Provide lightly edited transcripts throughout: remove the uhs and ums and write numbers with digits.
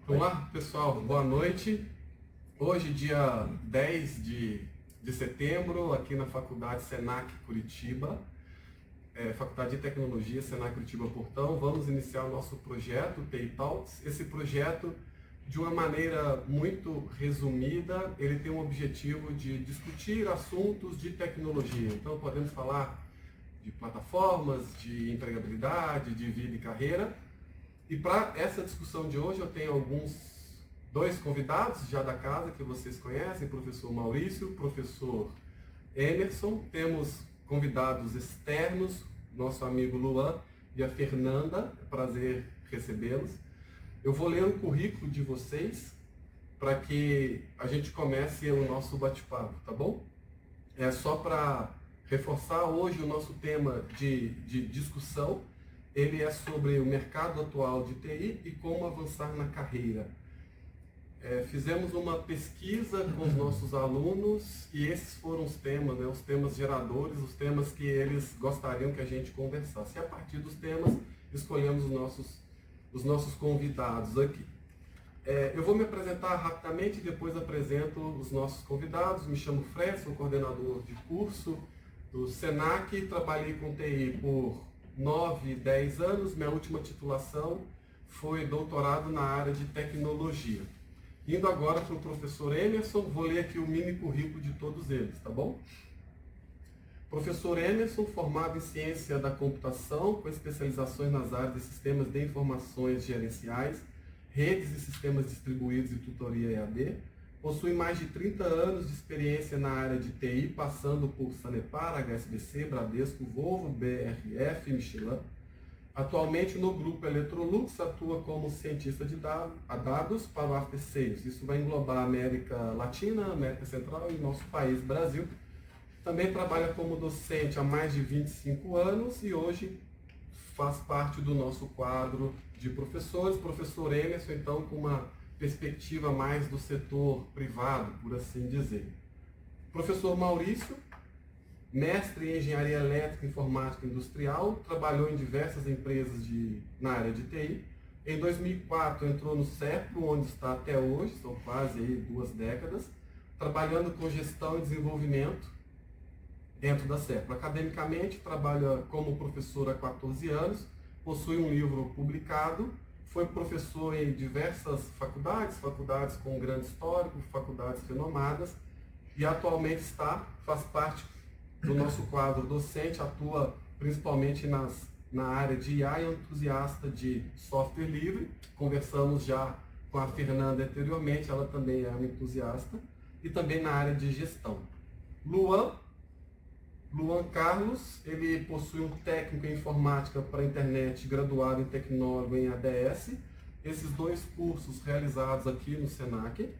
Olá, pessoal, boa noite. Hoje, dia 10 de setembro, aqui na Faculdade Senac Curitiba, Faculdade de Tecnologia Senac Curitiba Portão, vamos iniciar o nosso projeto, TI Talks. Esse projeto, de uma maneira muito resumida, ele tem o objetivo de discutir assuntos de tecnologia. Então, podemos falar de plataformas, de empregabilidade, de vida e carreira. E para essa discussão de hoje eu tenho dois convidados já da casa que vocês conhecem, professor Maurício, professor Emerson. Temos convidados externos, nosso amigo Luan e a Fernanda, é prazer recebê-los. Eu vou ler o currículo de vocês para que a gente comece o nosso bate-papo, tá bom? É só para reforçar hoje o nosso tema de discussão. Ele é sobre o mercado atual de TI e como avançar na carreira. Fizemos uma pesquisa com os nossos alunos e esses foram os temas, os temas geradores, os temas que eles gostariam que a gente conversasse. E a partir dos temas, escolhemos os nossos convidados aqui. Eu vou me apresentar rapidamente e depois apresento os nossos convidados. Me chamo Fred, sou coordenador de curso do Senac, trabalhei com TI por 9, 10 anos, minha última titulação foi doutorado na área de tecnologia. Indo agora para o professor Emerson, vou ler aqui o mini currículo de todos eles, tá bom? Professor Emerson, formado em ciência da computação, com especializações nas áreas de sistemas de informações gerenciais, redes e sistemas distribuídos e tutoria EAD, possui mais de 30 anos de experiência na área de TI, passando por Sanepar, HSBC, Bradesco, Volvo, BRF, Michelin. Atualmente no grupo Electrolux, atua como cientista de dados para o After Sales. Isso vai englobar a América Latina, América Central e nosso país, Brasil. Também trabalha como docente há mais de 25 anos e hoje faz parte do nosso quadro de professores. Professor Emerson, então, com uma perspectiva mais do setor privado, por assim dizer. Professor Maurício, mestre em Engenharia Elétrica, Informática e Industrial, trabalhou em diversas empresas na área de TI. Em 2004 entrou no CEPRO, onde está até hoje, são quase 2 décadas, trabalhando com gestão e desenvolvimento dentro da CEPRO. Academicamente, trabalha como professor há 14 anos, possui um livro publicado, foi professor em diversas faculdades com grande histórico, faculdades renomadas, e atualmente faz parte do nosso quadro docente, atua principalmente na área de IA e entusiasta de software livre. Conversamos já com a Fernanda anteriormente, ela também é uma entusiasta, e também na área de gestão. Luan Carlos, ele possui um técnico em informática para a internet, graduado em tecnólogo em ADS. Esses 2 cursos realizados aqui no Senac.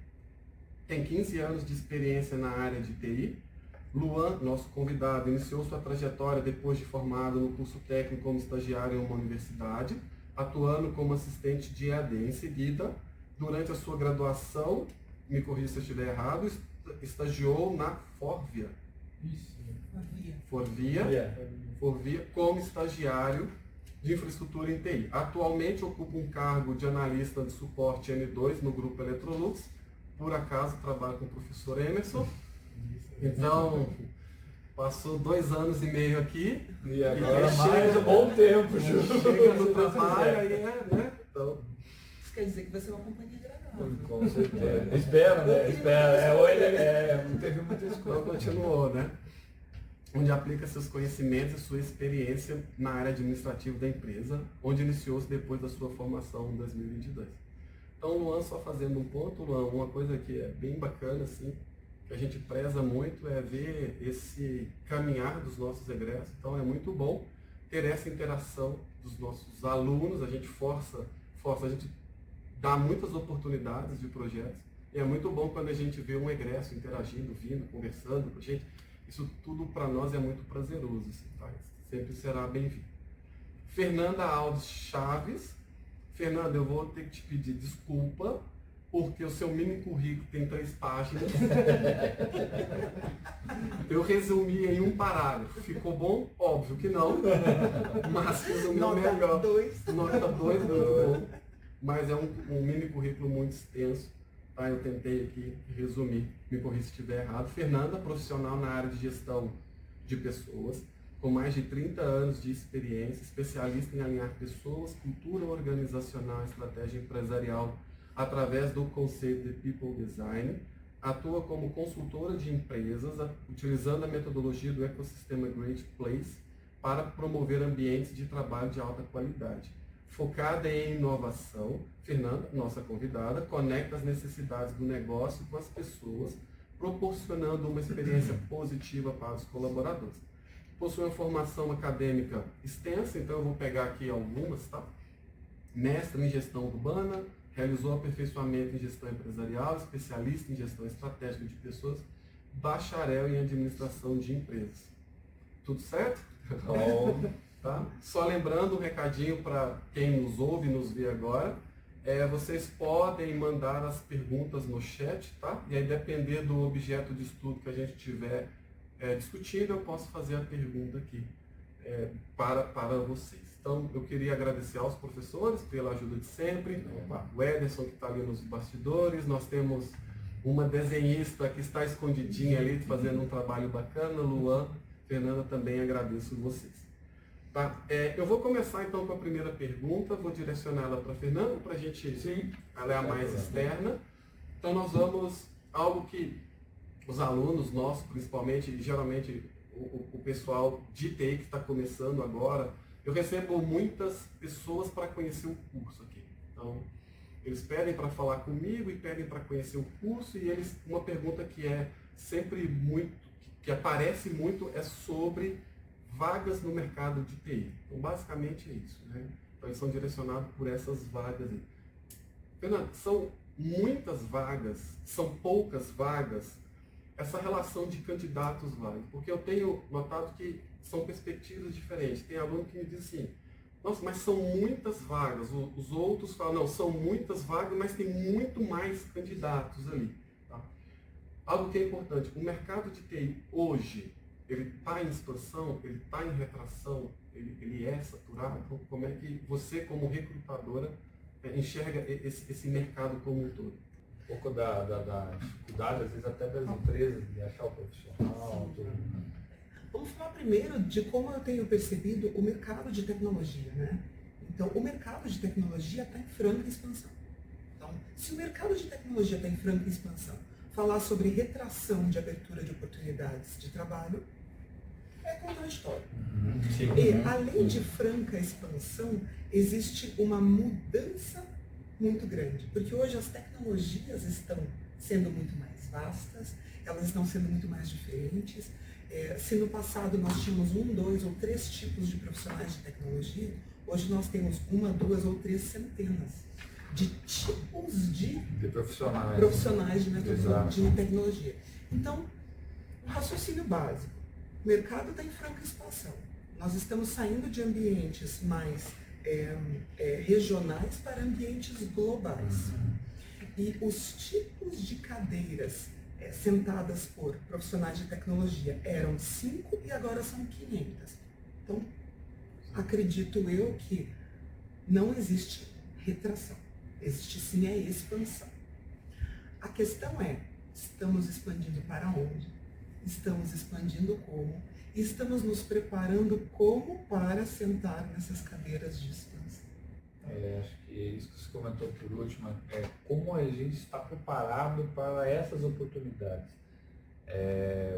Tem 15 anos de experiência na área de TI. Luan, nosso convidado, iniciou sua trajetória depois de formado no curso técnico como estagiário em uma universidade, atuando como assistente de EAD. Em seguida, durante a sua graduação, me corrija se eu estiver errado, estagiou na Forvia. Forvia como estagiário de infraestrutura em TI. Atualmente ocupa um cargo de analista de suporte N2 no grupo Electrolux. Por acaso trabalha com o professor Emerson. Então, passou 2 anos e meio aqui. E agora mais um bom tempo, Ju. Chega no trabalho, aí né? Então, isso quer dizer que vai ser uma companhia agradável. Com certeza. Espera, né? Espera. Não teve muita escolha. Então continuou, né? Onde aplica seus conhecimentos e sua experiência na área administrativa da empresa, onde iniciou-se depois da sua formação em 2022. Então, Luan, só fazendo um ponto, Luan, uma coisa que é bem bacana, assim, que a gente preza muito é ver esse caminhar dos nossos egressos. Então, é muito bom ter essa interação dos nossos alunos, a gente força, a gente dá muitas oportunidades de projetos, e é muito bom quando a gente vê um egresso interagindo, vindo, conversando com a gente. Isso tudo para nós é muito prazeroso, assim, tá? Sempre será bem-vindo. Fernanda Alves Chaves. Fernanda, eu vou ter que te pedir desculpa, porque o seu mini currículo tem 3 páginas. Eu resumi em um parágrafo. Ficou bom? Óbvio que não. Mas resumi melhor. Nota 2. Nota 2, muito bom. mas é um mini currículo muito extenso, tá? Eu tentei aqui resumir, me corrija se estiver errado. Fernanda, profissional na área de gestão de pessoas, com mais de 30 anos de experiência, especialista em alinhar pessoas, cultura organizacional e estratégia empresarial através do conceito de People Design. Atua como consultora de empresas, utilizando a metodologia do ecossistema Great Place para promover ambientes de trabalho de alta qualidade. Focada em inovação, Fernanda, nossa convidada, conecta as necessidades do negócio com as pessoas, proporcionando uma experiência positiva para os colaboradores. Possui uma formação acadêmica extensa, então eu vou pegar aqui algumas, tá? Mestre em gestão urbana, realizou aperfeiçoamento em gestão empresarial, especialista em gestão estratégica de pessoas, bacharel em administração de empresas. Tudo certo? Tá? Só lembrando um recadinho para quem nos ouve e nos vê agora, vocês podem mandar as perguntas no chat, tá? E aí, depender do objeto de estudo que a gente tiver discutindo, eu posso fazer a pergunta aqui para vocês. Então, eu queria agradecer aos professores pela ajuda de sempre, o Ederson que está ali nos bastidores, nós temos uma desenhista que está escondidinha ali, fazendo um trabalho bacana, Luan, Fernanda, também agradeço vocês. Tá? Eu vou começar então com a primeira pergunta, vou direcionar ela para a Fernanda, para a gente, ela é a mais externa. Então nós vamos, algo que os alunos nossos, principalmente, geralmente o pessoal de TI que está começando agora, eu recebo muitas pessoas para conhecer o curso aqui. Então, eles pedem para falar comigo e pedem para conhecer o curso, e uma pergunta que é sempre muito, que aparece muito, é sobre vagas no mercado de TI. Então, basicamente é isso, né? Então, eles são direcionados por essas vagas aí. Fernando, são muitas vagas, são poucas vagas, essa relação de candidatos vagas, porque eu tenho notado que são perspectivas diferentes. Tem aluno que me diz assim, nossa, mas são muitas vagas. Os outros falam, não, são muitas vagas, mas tem muito mais candidatos ali. Tá? Algo que é importante, o mercado de TI hoje, ele está em expansão, ele está em retração, ele é saturado? Como é que você, como recrutadora, enxerga esse mercado como um todo? Um pouco da dificuldade, às vezes até das empresas, de achar o profissional. Vamos falar primeiro de como eu tenho percebido o mercado de tecnologia, né? Então, o mercado de tecnologia está em franca expansão. Então, se o mercado de tecnologia está em franca expansão, falar sobre retração de abertura de oportunidades de trabalho é contraditório. E, além de franca expansão, existe uma mudança muito grande, porque hoje as tecnologias estão sendo muito mais vastas, elas estão sendo muito mais diferentes. Se no passado nós tínhamos 1, 2 ou 3 tipos de profissionais de tecnologia, hoje nós temos 1, 2 ou 3 centenas de tipos de profissionais de tecnologia. Então, um raciocínio básico. O mercado está em franca expansão. Nós estamos saindo de ambientes mais regionais para ambientes globais. E os tipos de cadeiras sentadas por profissionais de tecnologia eram 5 e agora são 500. Então, acredito eu que não existe retração, existe sim a expansão. A questão é, estamos expandindo para onde? Estamos expandindo como? E estamos nos preparando como para sentar nessas cadeiras de expansão. Acho que isso que você comentou por último é como a gente está preparado para essas oportunidades.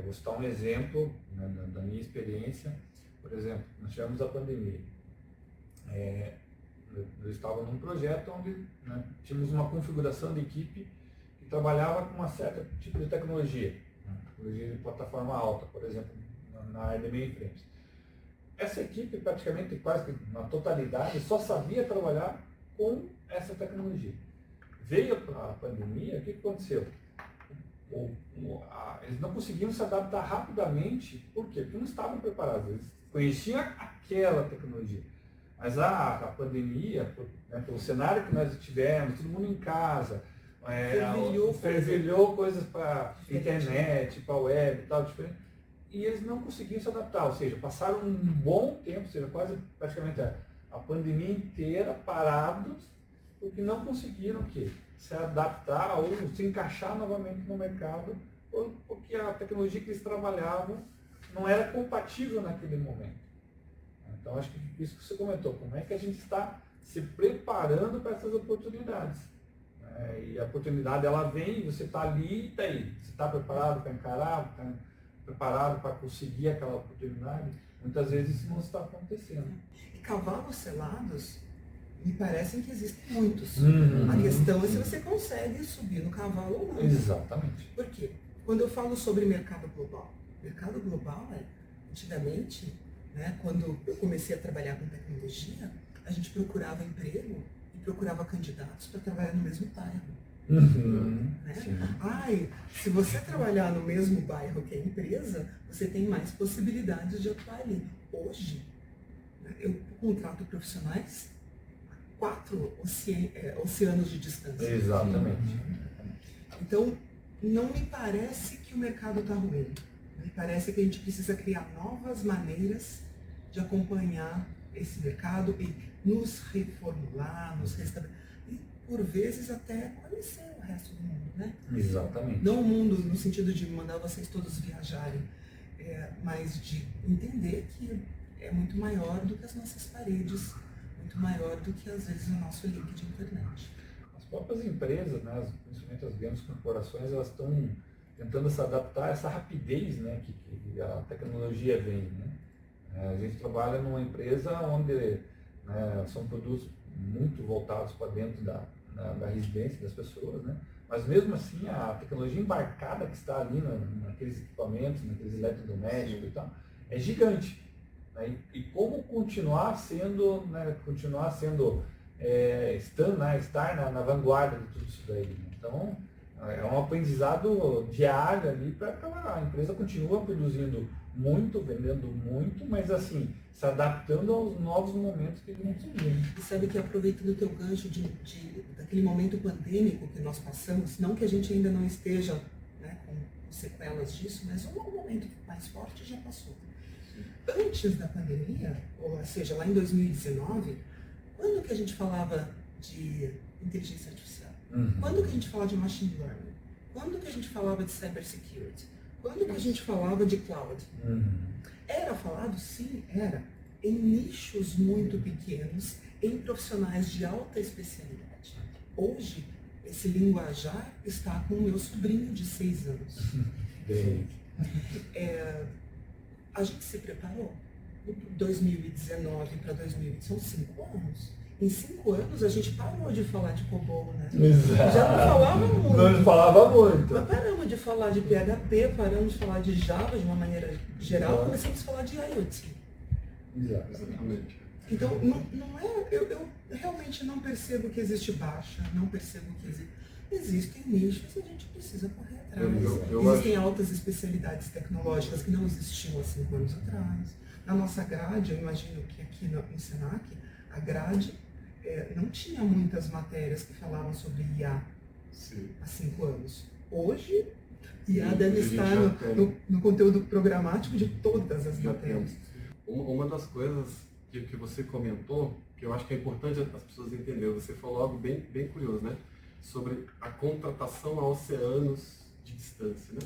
Vou citar um exemplo, né, da minha experiência. Por exemplo, nós tivemos a pandemia. Eu estava num projeto onde, né, tínhamos uma configuração de equipe que trabalhava com uma certa tipo de tecnologia, né, tecnologia de plataforma alta, por exemplo, na área de mainframes. Essa equipe, praticamente quase que na totalidade, só sabia trabalhar com essa tecnologia. Veio a pandemia, o que aconteceu? Eles não conseguiam se adaptar rapidamente, por quê? Porque não estavam preparados, eles conheciam aquela tecnologia. Mas a pandemia, né, pelo cenário que nós tivemos, todo mundo em casa, fervilhou coisas para internet, para web e tal, diferente. E eles não conseguiam se adaptar, ou seja, passaram um bom tempo, ou seja, quase praticamente a pandemia inteira parados, porque não conseguiram o quê? Se adaptar ou se encaixar novamente no mercado, porque a tecnologia que eles trabalhavam não era compatível naquele momento. Então, acho que isso que você comentou, como é que a gente está se preparando para essas oportunidades. E a oportunidade, ela vem, você está ali e está aí. Você está preparado para encarar, está preparado para conseguir aquela oportunidade? Muitas vezes isso não está acontecendo. E cavalos selados, me parecem que existem muitos. Uhum. A questão é se você consegue subir no cavalo ou não. Exatamente. Por quê? Quando eu falo sobre mercado global antigamente, né, quando eu comecei a trabalhar com tecnologia, a gente procurava emprego e procurava candidatos para trabalhar no mesmo bairro. Uhum. Né? Se você trabalhar no mesmo bairro que a empresa, você tem mais possibilidades de atuar ali. Hoje, né, eu contrato profissionais a 4 oceanos de distância. Exatamente. Então, não me parece que o mercado está ruim. Me parece que a gente precisa criar novas maneiras de acompanhar esse mercado e nos reformular, nos restabelecer. E, por vezes, até conhecer o resto do mundo, né? Exatamente. Não o mundo no sentido de mandar vocês todos viajarem, mas de entender que é muito maior do que as nossas paredes, muito maior do que, às vezes, o nosso link de internet. As próprias empresas, né, principalmente as grandes corporações, elas estão tentando se adaptar a essa rapidez, né, que a tecnologia vem. Né? A gente trabalha numa empresa onde, né, são produtos muito voltados para dentro da residência das pessoas, né? Mas mesmo assim a tecnologia embarcada que está ali naqueles equipamentos, naqueles eletrodomésticos e tal, é gigante. Né? E como continuar sendo, né, estar na vanguarda de tudo isso daí. Né? Então, é um aprendizado diário ali para que a empresa continue produzindo muito, vendendo muito, mas assim, se adaptando aos novos momentos que vão surgindo. E sabe que, aproveitando o teu gancho daquele momento pandêmico que nós passamos, não que a gente ainda não esteja, né, com sequelas disso, mas um momento mais forte já passou. Antes da pandemia, ou seja, lá em 2019, quando que a gente falava de inteligência artificial? Uhum. Quando que a gente falava de machine learning? Quando que a gente falava de cybersecurity? Quando que a gente falava de cloud? Uhum. Era falado? Sim, era. Em nichos muito pequenos, em profissionais de alta especialidade. Hoje, esse linguajar está com o meu sobrinho de 6 anos. A gente se preparou. De 2019 para 2020, são 5 anos. Em 5 anos, a gente parou de falar de COBOL, né? Exato. Já não falava muito. Não falava muito. Mas paramos de falar de PHP, paramos de falar de Java de uma maneira geral, começamos a falar de IoT. Exatamente. Então, não é, eu realmente não percebo que existe baixa, não percebo que existem nichos e a gente precisa correr atrás. Existem altas especialidades tecnológicas que não existiam há 5 anos atrás. Na nossa grade, eu imagino que aqui no Senac, a grade não tinha muitas matérias que falavam sobre IA. Sim. Há 5 anos. Hoje, IA deve estar no conteúdo programático de todas as matérias. Uma das coisas que você comentou, que eu acho que é importante as pessoas entenderem, você falou algo bem curioso, né? Sobre a contratação a oceanos de distância, né?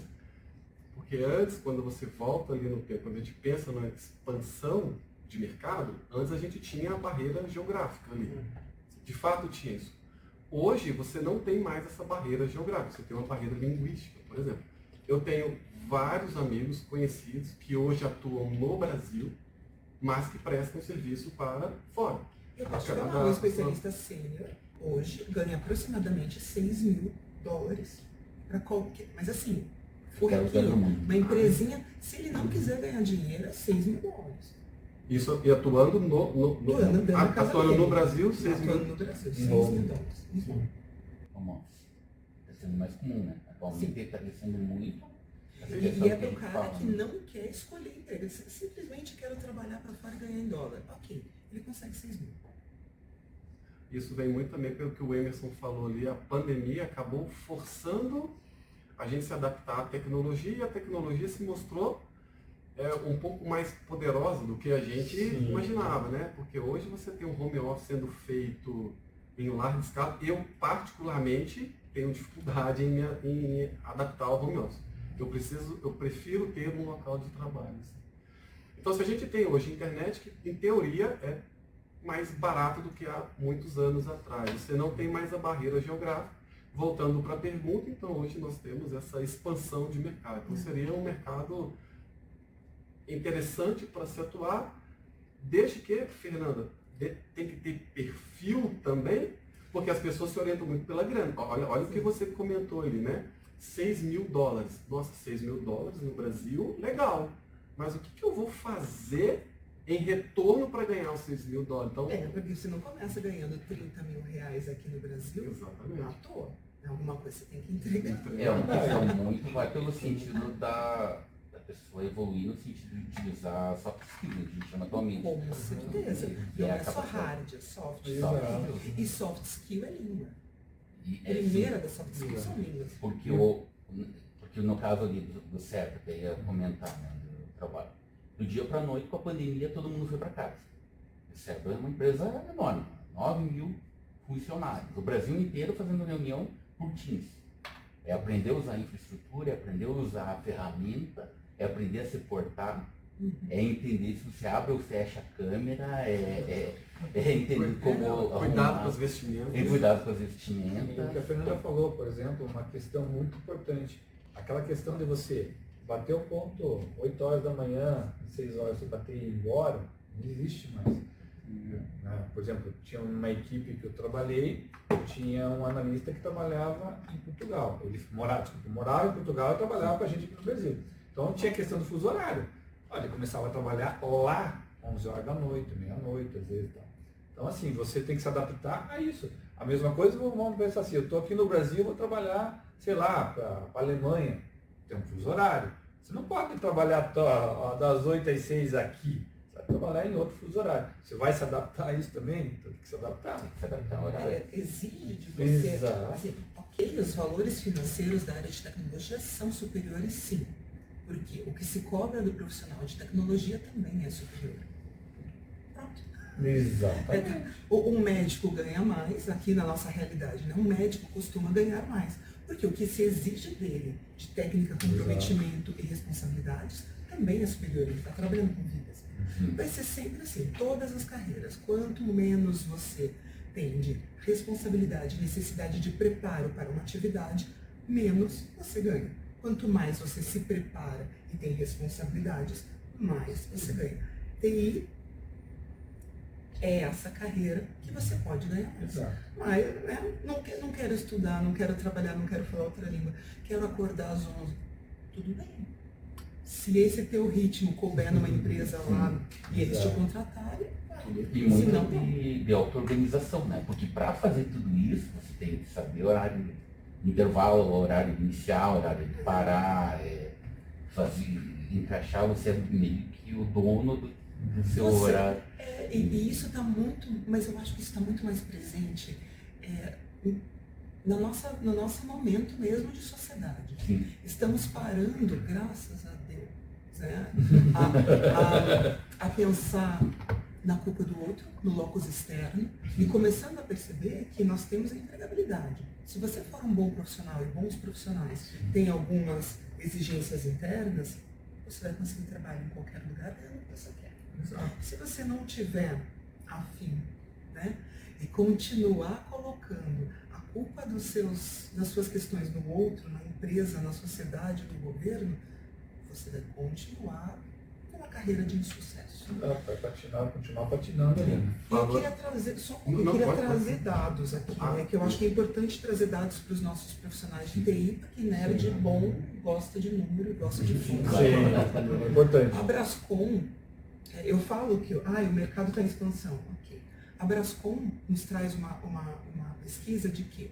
Porque antes, quando você volta ali no tempo, quando a gente pensa na expansão de mercado, antes a gente tinha a barreira geográfica ali. De fato tinha isso. Hoje você não tem mais essa barreira geográfica, você tem uma barreira linguística, por exemplo. Eu tenho vários amigos conhecidos que hoje atuam no Brasil, mas que prestam serviço para fora. Eu posso falar, um especialista sênior hoje ganha aproximadamente $6.000 para qualquer... Mas assim, uma empresinha, se ele não quiser ganhar dinheiro, é $6.000. Isso, e atuando no Brasil, $6.000. Está sendo mais comum, né? Atualmente está crescendo muito. E é para o cara que não quer escolher emprego. Ele simplesmente quer trabalhar para fora e ganhar em dólar. Ok, ele consegue $6.000. Isso vem muito também pelo que o Emerson falou ali. A pandemia acabou forçando a gente se adaptar à tecnologia, e a tecnologia se mostrou um pouco mais poderosa do que a gente imaginava, né? Porque hoje você tem um home office sendo feito em larga escala. Eu, particularmente, tenho dificuldade em adaptar ao home office. Eu prefiro ter um local de trabalho. Assim. Então, se a gente tem hoje internet, que em teoria é mais barato do que há muitos anos atrás. Você não tem mais a barreira geográfica. Voltando para a pergunta, então hoje nós temos essa expansão de mercado. Então seria um mercado interessante para se atuar, desde que, Fernanda, tem que ter perfil também, porque as pessoas se orientam muito pela grana. Olha o que você comentou ali, né? $6.000. Nossa, $6.000 no Brasil, legal. Mas o que eu vou fazer em retorno para ganhar os $6.000? Então, porque você não começa ganhando R$30.000 aqui no Brasil, exatamente. à toa. Alguma coisa você tem que entregar. É uma questão muito, vai pelo sentido da pessoa evoluir no sentido de utilizar soft skills, a gente chama atualmente. Com certeza. E Não é é só capacidade. hard, é soft. Exato. E soft skill é língua. E A primeira das soft skills são línguas. porque no caso ali do CERP, que eu ia comentar, né, do trabalho, do dia para a noite, com a pandemia, todo mundo foi para casa. O CERP é uma empresa enorme, 9.000 funcionários. O Brasil inteiro fazendo reunião por Teams. É aprender a usar a infraestrutura, é aprender a usar a ferramenta, é aprender a se portar, é entender se você abre ou fecha a câmera, é entender como Cuidado com os vestimentos. tem cuidado com as E o vestimentas. que a Fernanda falou, por exemplo, uma questão muito importante. Aquela questão de você bater o ponto 8 horas da manhã, 6 horas você bater e ir embora, não existe mais. Né? Por exemplo, tinha uma equipe que eu trabalhei, tinha um analista que trabalhava em Portugal. Ele morava em Portugal e trabalhava com a gente aqui no Brasil. Então tinha questão do fuso horário. Olha, ele começava a trabalhar lá 11 horas da noite, meia-noite, às vezes. Tá. Então assim, você tem que se adaptar a isso. A mesma coisa, vamos pensar assim, eu estou aqui no Brasil, vou trabalhar, sei lá, para a Alemanha, tem um fuso horário. Você não pode trabalhar das 8 às 6 aqui. Trabalhar em outro fuso horário. Você vai se adaptar a isso também? Então tem que se adaptar. Tem que se adaptar ao horário. Exige de você. Exato. Assim, ok, os valores financeiros da área de tecnologia são superiores, sim. Porque o que se cobra do profissional de tecnologia também é superior. Pronto. Exatamente. Um médico ganha mais, aqui na nossa realidade, né? Um médico costuma ganhar mais. Porque o que se exige dele de técnica, comprometimento e responsabilidades também é superior. Ele está trabalhando com vidas. Vai ser sempre assim, todas as carreiras. Quanto menos você tem de responsabilidade, necessidade de preparo para uma atividade, menos você ganha. Quanto mais você se prepara e tem responsabilidades, mais você ganha. TI é essa carreira que você pode ganhar mais. Exato. Mas não quero estudar, não quero trabalhar, não quero falar outra língua, quero acordar às 11. Tudo bem. Se esse teu ritmo couber numa empresa lá e eles te contratarem, E muito de auto-organização, né? Porque para fazer tudo isso, você tem que saber o horário de intervalo, o horário inicial, o horário de parar, encaixar, você é meio que o dono do seu horário. E isso está muito, mas eu acho que isso está muito mais presente no nosso momento mesmo de sociedade. Sim. Estamos parando, graças a Deus, né, a pensar na culpa do outro, no locus externo, e começando a perceber que nós temos a empregabilidade. Se você for um bom profissional, e bons profissionais têm algumas exigências internas, você vai conseguir trabalhar em qualquer lugar dentro que você quer. Exato. Se você não tiver afim, né, e continuar colocando a culpa das suas questões no outro, na empresa, na sociedade, no governo, você vai continuar numa carreira de insucesso. Vai continuar patinando ali. E eu queria trazer dados aqui, né, que eu acho que é importante trazer dados para os nossos profissionais de TI, porque nerd bom gosta de número, gosta de fonte. Sim, é importante. A Brascom, eu falo que o mercado está em expansão. Okay. A Brascom nos traz uma pesquisa de que,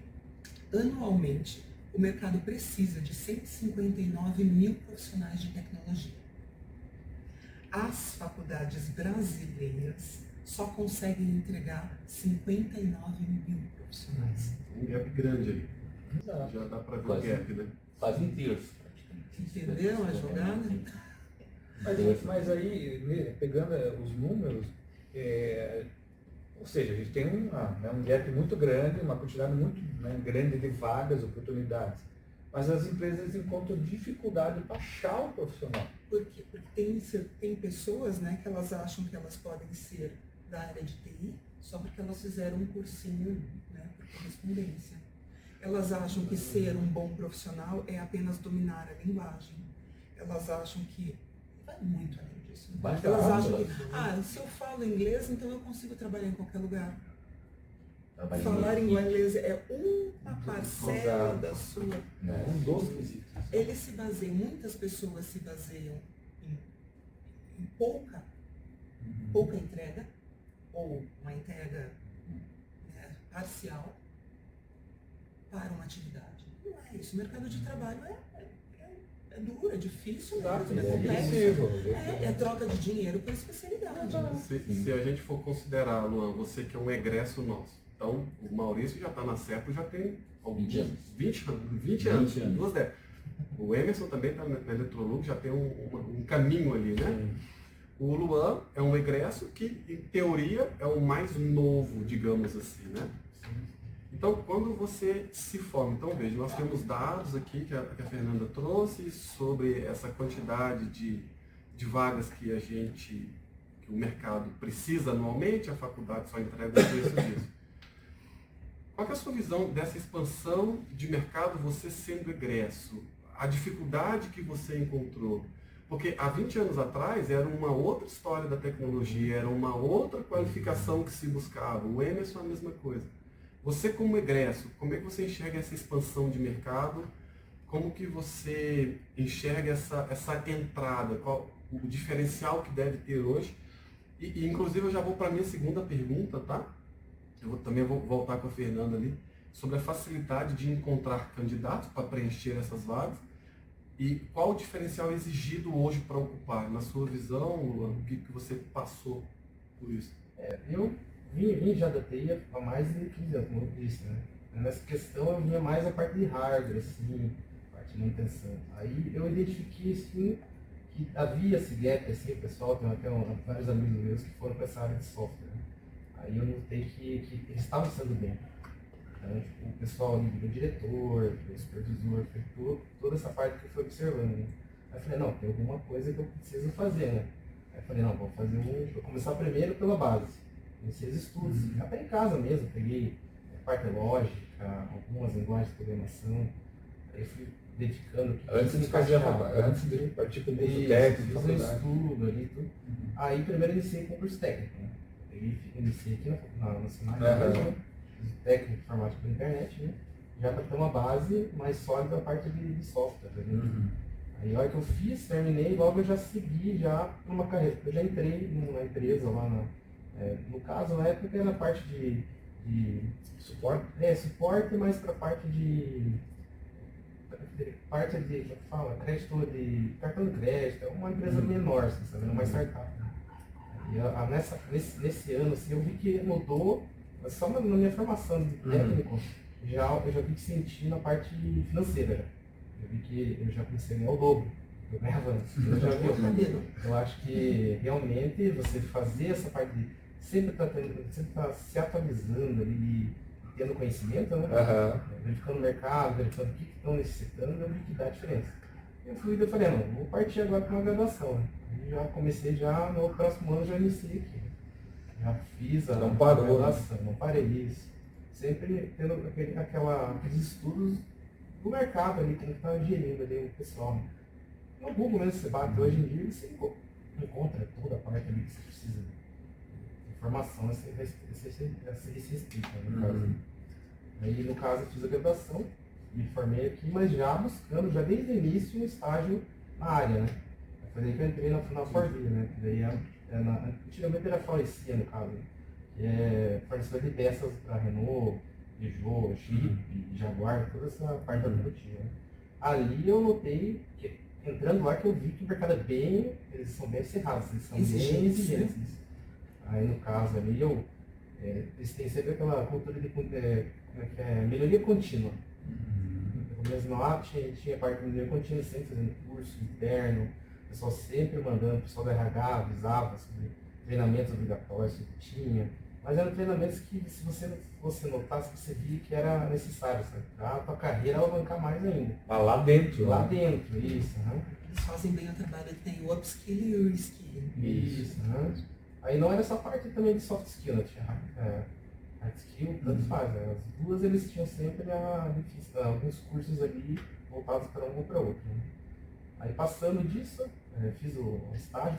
anualmente, o mercado precisa de 159 mil profissionais de tecnologia. As faculdades brasileiras só conseguem entregar 59 mil profissionais. Um gap grande ali. Exato. Já dá para ver o Quase. gap, né? Quase um terço, praticamente. Entendeu a jogada? Mas aí, pegando os números, Ou seja, a gente tem um gap muito grande, uma quantidade muito, né, grande de vagas, oportunidades. Mas as empresas encontram dificuldade para achar o profissional. Por quê? Porque tem pessoas, né, que elas acham que elas podem ser da área de TI só porque elas fizeram um cursinho, né, por correspondência. Elas acham que ser um bom profissional é apenas dominar a linguagem. Elas acham que vai muito além disso. Basta Elas a acham aula. que, se eu falo inglês, então eu consigo trabalhar em qualquer lugar. Trabalhei Falar em inglês é uma parcela Exato. da sua. É um dos quesitos. Eles se baseiam, muitas pessoas se baseiam em pouca entrega, ou uma entrega, né, parcial, para uma atividade. Não é isso. O mercado de trabalho é duro, é difícil, Exato, mesmo, é é complexo. agressivo. É troca de dinheiro por especialidade. Se a gente for considerar, Luan, você que é um egresso nosso, então o Maurício já está na CEPO já tem 20 anos. 20 anos, 20 anos. duas décadas. O Emerson também está na Eletrolux, já tem um caminho ali, né? O Luan é um egresso que, em teoria, é o mais novo, digamos assim, né? Então, quando você se forma, então veja, nós temos dados aqui que a Fernanda trouxe sobre essa quantidade de vagas que o mercado precisa anualmente, a faculdade só entrega um terço disso. Qual que é a sua visão dessa expansão de mercado, você sendo egresso? A dificuldade que você encontrou? Porque há 20 anos atrás era uma outra história da tecnologia, era uma outra qualificação que se buscava. O Emerson é a mesma coisa. Você como egresso, como é que você enxerga essa expansão de mercado? Como que você enxerga essa entrada? Qual o diferencial que deve ter hoje? E inclusive eu já vou para a minha segunda pergunta, tá? Também vou voltar com a Fernanda ali, sobre a facilidade de encontrar candidatos para preencher essas vagas e qual o diferencial exigido hoje para ocupar. Na sua visão, Luan, o que você passou por isso? Eu vim já da TI há mais de 15 anos, como eu disse, né? Nessa questão eu vinha mais a parte de hardware, assim, parte de manutenção. Aí eu identifiquei, assim, que havia esse gap, assim, o pessoal, tem até vários amigos meus que foram para essa área de software, né? Aí eu notei que eles estavam sendo bem. Então, tipo, o pessoal ali do diretor, do supervisor, toda essa parte que eu fui observando, né? Aí eu falei, não, tem alguma coisa que eu preciso fazer, né? Aí eu falei, não, vou começar primeiro pela base. Comecei os estudos, até em casa mesmo, peguei parte lógica, algumas linguagens de programação, aí eu fui dedicando. Antes de partir para o curso técnico, fiz um estudo ali, tudo. Aí primeiro iniciei com o curso técnico, né? Iniciei aqui na Senac, fiz técnico de informática pela internet, né? Já para ter uma base mais sólida a parte de software, né? Aí a hora que eu fiz, terminei, logo eu já segui já numa carreira, eu já entrei numa empresa lá no caso, na época era a parte de suporte. Suporte, mas para parte de como é que fala? Crédito de cartão de crédito, é uma empresa menor, sabe? Uma startup. Né? E nesse ano, assim, eu vi que mudou, só na minha formação de técnico, eu já vi que senti na parte financeira. Eu vi que eu já comecei a ganhar o dobro. Eu ganhava antes. Eu já vi. Eu acho que realmente você fazer essa parte de sempre tá se atualizando ali, tendo conhecimento, né? Verificando o mercado, verificando o que estão necessitando, eu vi que dá diferença. Eu falei, não, vou partir agora para uma graduação. Aí já comecei, já no próximo ano já iniciei aqui. Já fiz a graduação, não parei isso. Sempre tendo aqueles estudos do mercado ali, que está gerindo ali o pessoal. Né? No Google mesmo, você bate hoje em dia, você encontra toda a parte ali que você precisa. Informação, esse explica, no caso. Aí, no caso, eu fiz a graduação, me formei aqui, mas já buscando, já desde o início, um estágio na área, né? Foi daí que eu entrei na Forvia, né? Daí, antigamente era Florecia, no caso, que é fornecedor de peças para Renault, Peugeot, Jeep, Jaguar, toda essa parte automotiva. Né? Ali eu notei, entrando lá, que eu vi que o mercado eles são bem cerrados, eles são bem exigentes. Aí, no caso ali, eles têm sempre aquela cultura de melhoria contínua. Mesmo lá tinha parte de melhoria contínua, sempre fazendo curso interno, o pessoal sempre mandando, o pessoal da RH avisava sobre treinamentos obrigatórios que tinha, Mas eram treinamentos que, se você notasse, você via que era necessário, sabe? Para a tua carreira alavancar mais ainda. Ah, lá dentro. Lá né? dentro, isso. Né? Eles fazem bem o trabalho, tem o upskilling e o reskilling. Isso. Né? Aí não era essa parte também de soft skill, né? Tinha hard skill, tanto faz. Né? As duas eles tinham sempre alguns cursos ali voltados para um ou para outro. Né? Aí passando disso, fiz o estágio,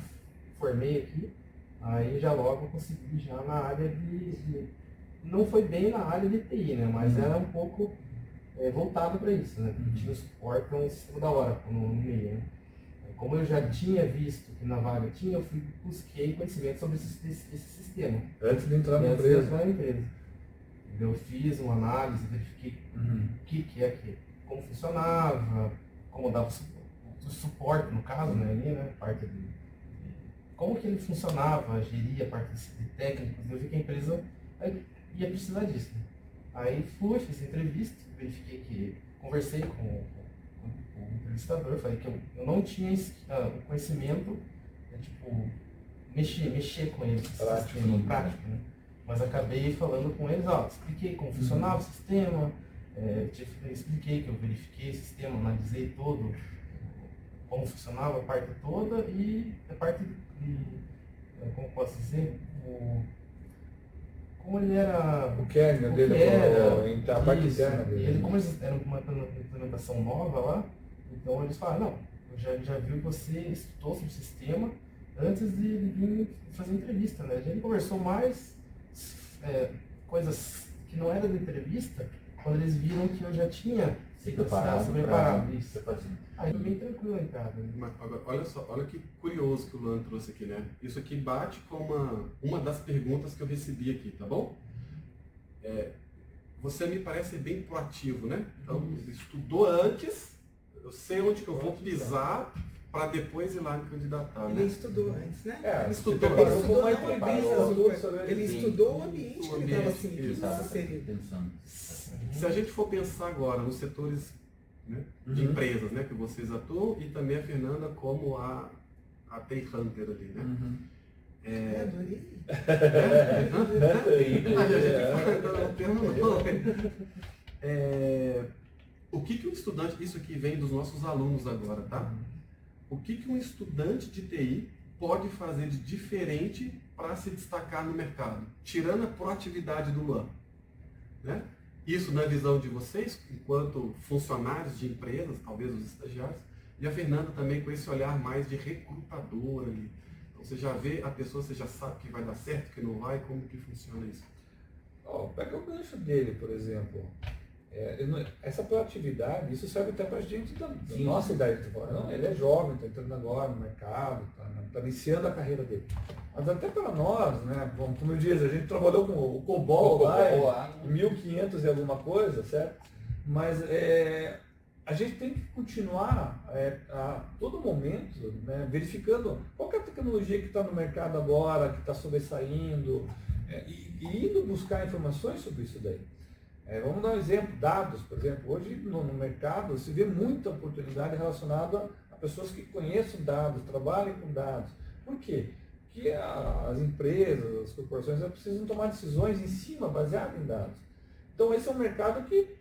formei aqui. Aí já logo consegui já na área não foi bem na área de TI, né? Mas era um pouco voltado para isso, né? Porque tinha o suporte um sistema da hora no meio, né? Como eu já tinha visto que na vaga tinha, eu busquei conhecimento sobre esse sistema. Antes de entrar na Antes de empresa. entrar na empresa. Eu fiz uma análise, verifiquei como funcionava, como dava o suporte no caso, né? Ali, né? Parte como que ele funcionava, geria a parte de técnicos, eu vi que a empresa ia precisar disso. Né? Aí fiz entrevista, verifiquei conversei com o entrevistador, falei que eu não tinha o conhecimento, mexer com eles, prático, né? Mas acabei falando com eles, expliquei como funcionava o sistema, expliquei que eu verifiquei o sistema, analisei todo, como funcionava a parte toda e a parte como posso dizer, como ele era... O kernel dele, a parte interna dele. E ele, como eles eram uma implementação nova lá, então eles falaram, não, eu já vi que você estudou sobre o sistema antes de vir fazer entrevista, né? A gente conversou mais coisas que não eram da entrevista, quando eles viram que eu já tinha se preparado isso. Aí bem tranquilo em casa. Mas, olha só, olha que curioso que o Luan trouxe aqui, né? Isso aqui bate com uma das perguntas que eu recebi aqui, tá bom? Você me parece bem proativo, né? Então, estudou antes, eu sei onde que eu vou pisar para depois ir lá me candidatar, né? Ele estudou antes, né? Ele estudou Ele estudou o ambiente que ele estava assim, que Exato, seria. pensando. Se a gente for pensar agora nos setores, né, de empresas, né, que vocês atuam, e também a Fernanda como a TI Hunter ali, né? Adorei. O que um estudante, isso aqui vem dos nossos alunos agora, tá? O que um estudante de TI pode fazer de diferente para se destacar no mercado, tirando a proatividade do Luan, né? Isso na visão de vocês, enquanto funcionários de empresas, talvez os estagiários, e a Fernanda também com esse olhar mais de recrutadora ali. Então você já vê a pessoa, você já sabe que vai dar certo, que não vai, como que funciona isso? Pega o gancho dele, por exemplo. Essa proatividade, isso serve até para a gente da nossa idade. Não, ele é jovem, está entrando agora no mercado, está iniciando a carreira dele. Mas até para nós, né, como eu disse, a gente trabalhou com o COBOL lá em 1500 e alguma coisa, certo? Mas a gente tem que continuar a todo momento, né, verificando qual que é a tecnologia que está no mercado agora, que está sobressaindo, e indo buscar informações sobre isso daí. Vamos dar um exemplo, dados, por exemplo. Hoje no mercado se vê muita oportunidade relacionada a pessoas que conheçam dados, trabalhem com dados. Por quê? Porque as empresas, as corporações, elas precisam tomar decisões em cima, baseado em dados. Então esse é um mercado que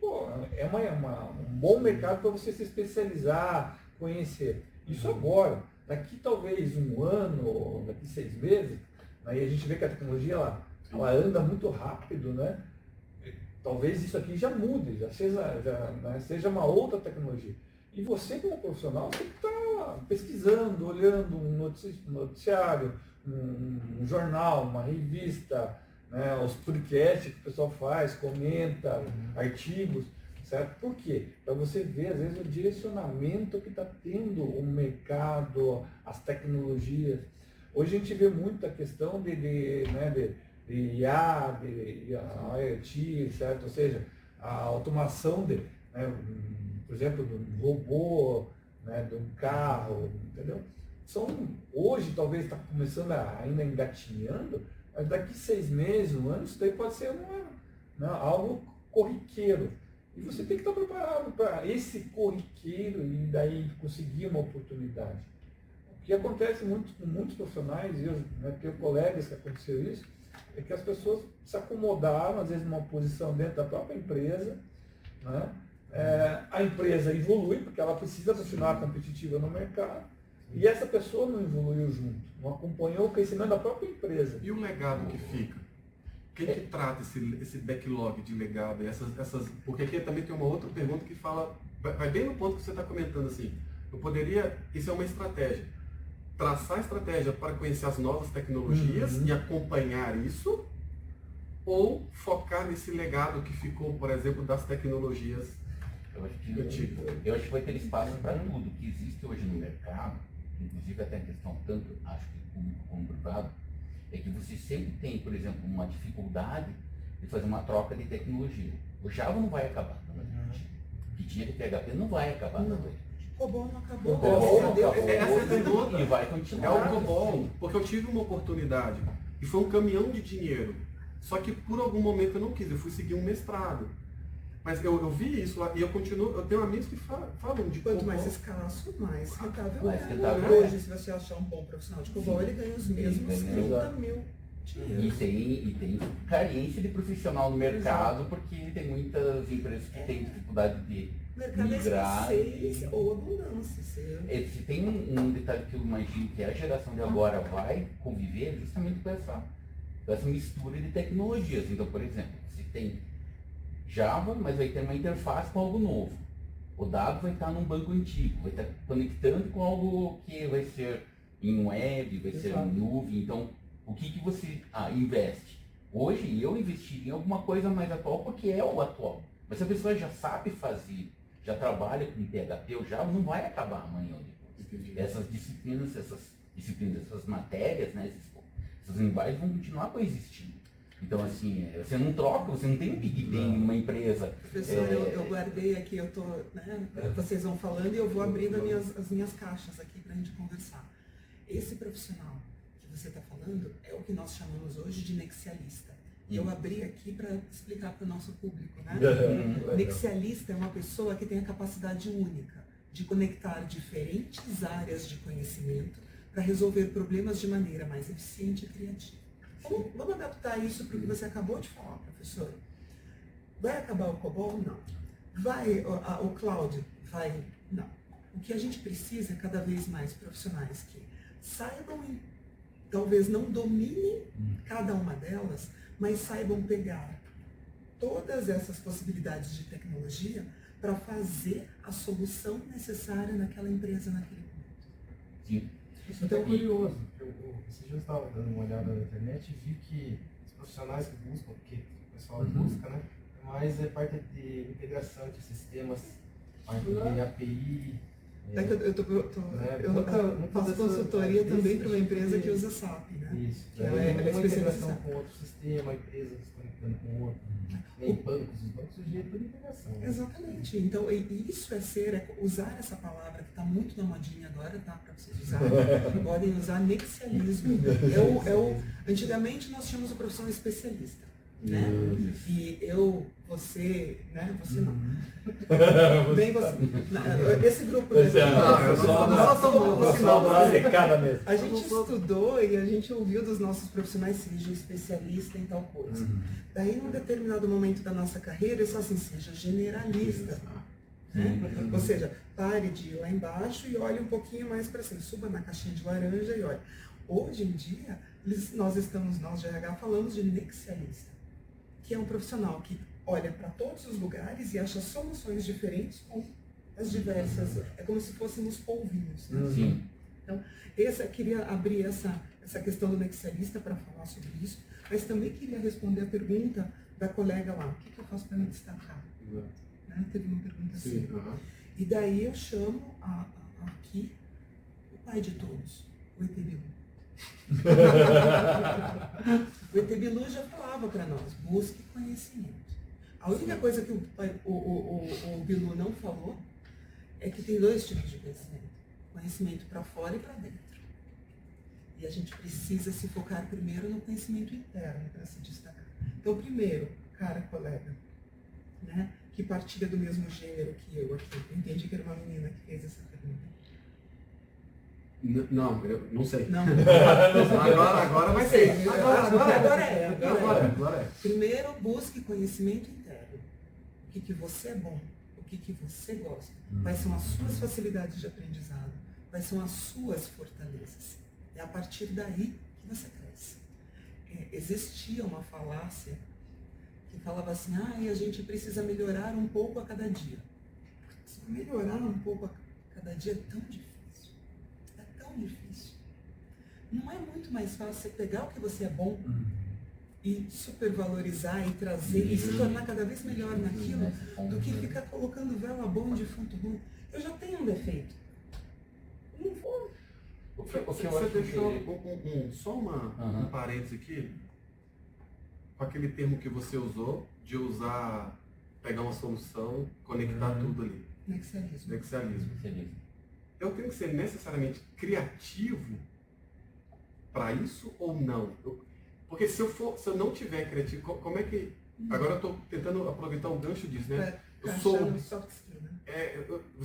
é um bom mercado para você se especializar, conhecer. Isso agora, daqui talvez um ano, ou daqui 6 meses, aí a gente vê que a tecnologia ela anda muito rápido, né? Talvez isso aqui já mude, já seja uma outra tecnologia. E você, como profissional, você está pesquisando, olhando um noticiário, um jornal, uma revista, né, os podcasts que o pessoal faz, comenta, artigos, certo? Por quê? Para você ver, às vezes, o direcionamento que está tendo o mercado, as tecnologias. Hoje a gente vê muita questão de IA, de IoT, certo? Ou seja, a automação por exemplo, de um robô, né, de um carro, entendeu? Hoje talvez está começando ainda engatinhando, mas daqui 6 meses, um ano, isso daí pode ser algo corriqueiro. E você tem que estar preparado para esse corriqueiro e daí conseguir uma oportunidade. O que acontece muito com muitos profissionais, eu tenho colegas que aconteceu isso, é que as pessoas se acomodaram, às vezes, numa posição dentro da própria empresa, né? A empresa evolui, porque ela precisa continuar competitiva no mercado, e essa pessoa não evoluiu junto, não acompanhou o crescimento da própria empresa. E o legado que fica? Quem que trata esse backlog de legado? Porque aqui também tem uma outra pergunta que fala, vai bem no ponto que você está comentando assim, isso é uma estratégia, traçar estratégia para conhecer as novas tecnologias e acompanhar isso, ou focar nesse legado que ficou, por exemplo, das tecnologias antigas? Eu acho que vai ter espaço para tudo que existe hoje no mercado, inclusive até a questão tanto, acho que público como privado, é que você sempre tem, por exemplo, uma dificuldade de fazer uma troca de tecnologia. O Java não vai acabar na noite. O que tinha de PHP não vai acabar na noite. COBOL não acabou. O COBOL não acabou. Essa é a pergunta. E vai É continuar. o COBOL, porque eu tive uma oportunidade e foi um caminhão de dinheiro. Só que por algum momento eu não quis, eu fui seguir um mestrado. Mas eu vi isso lá e eu tenho amigos que falam de Quanto COBOL. mais escasso, mais rentável Mais é. rentável Hoje, é. se você achar um bom profissional de COBOL, ele ganha os mesmos ganha 30 mil E dinheiros. tem carência de profissional no mercado, porque tem muitas empresas que têm dificuldade de O mercado é migrar. escassez ou abundância. Se tem um detalhe que eu imagino que a geração de agora vai conviver justamente com essa mistura de tecnologias. Então, por exemplo, você tem Java, mas vai ter uma interface com algo novo. O dado vai estar num banco antigo, vai estar conectando com algo que vai ser em web, vai ser em nuvem. Então, o que você investe? Hoje eu investiria em alguma coisa mais atual porque é o atual. Mas se a pessoa já sabe fazer, já trabalha com PHP ou Java, não vai acabar amanhã ou depois. Essas disciplinas, essas matérias, né, essas linguagens vão continuar coexistindo. Então, assim, você não troca, você não tem um Big Bang em uma empresa. Professor, eu guardei aqui, vocês vão falando e eu vou abrindo as minhas caixas aqui para a gente conversar. Esse profissional que você está falando é o que nós chamamos hoje de nexialista. E eu abri aqui para explicar para o nosso público, né? Nexialista é uma pessoa que tem a capacidade única de conectar diferentes áreas de conhecimento para resolver problemas de maneira mais eficiente e criativa. Vamos adaptar isso para o que você acabou de falar, professor. Vai acabar o COBOL? Não. Vai o cloud? Vai? Não. O que a gente precisa é cada vez mais profissionais que saibam, talvez não dominem cada uma delas, mas saibam pegar todas essas possibilidades de tecnologia para fazer a solução necessária naquela empresa, naquele momento. Sim. Isso é até curioso. Esse dia eu estava dando uma olhada na internet e vi que os profissionais que buscam, porque o pessoal busca, né? Mas é parte de integração de sistemas, parte de API. Eu faço consultoria também para uma empresa que usa SAP, né? Isso. Que ela é uma especialista. integração com outro sistema, empresas conectando com outro. Nem bancos, os bancos hoje é tudo integração. Né? Exatamente. Então, isso é usar essa palavra que está muito na modinha agora, tá? Para vocês usarem. Podem usar nexialismo. Antigamente nós tínhamos a profissão especialista. Né? E você, né? Você não. Bem você. Esse grupo a gente estudou e a gente ouviu dos nossos profissionais, seja especialista em tal coisa. Daí, num determinado momento da nossa carreira, eu só assim, seja generalista. Né? Ou seja, pare de ir lá embaixo e olhe um pouquinho mais para cima, suba na caixinha de laranja e olhe. Hoje em dia, nós de RH falamos de nexialista, que é um profissional que olha para todos os lugares e acha soluções diferentes com as diversas. É como se fôssemos polvinhos. Né? Sim. Então, eu queria abrir essa questão do nexialista para falar sobre isso, mas também queria responder a pergunta da colega lá. O que eu faço para me destacar? Né? Teve uma pergunta assim. E daí eu chamo aqui o pai de todos, o ET Bilu. O ET Bilu já falava para nós, busque conhecimento. A única coisa que o Bilu não falou é que tem dois tipos de conhecimento. Conhecimento para fora e para dentro. E a gente precisa se focar primeiro no conhecimento interno para se destacar. Então, primeiro, colega, né, que partilha do mesmo gênero que eu aqui. Eu entendi que era uma menina que fez essa pergunta. Não, eu não sei. Não. Agora vai ser. Agora é. Primeiro, busque conhecimento interno. O que você é bom, o que você gosta. Quais são as suas facilidades de aprendizado, quais são as suas fortalezas. É a partir daí que você cresce. Existia uma falácia que falava assim, a gente precisa melhorar um pouco a cada dia. Melhorar um pouco a cada dia é tão difícil. É tão difícil. Não é muito mais fácil você pegar o que você é bom e supervalorizar e trazer e se tornar cada vez melhor naquilo do que ficar colocando vela bom de defunto ruim. Eu já tenho um defeito. Não vou. Você deixou só um parênteses aqui, com aquele termo que você usou, de usar, pegar uma solução, conectar tudo ali. Nexialismo. Eu tenho que ser necessariamente criativo para isso ou não? Porque se eu não tiver criativo, como é que... Agora eu estou tentando aproveitar o gancho disso, né? Soft skill, né?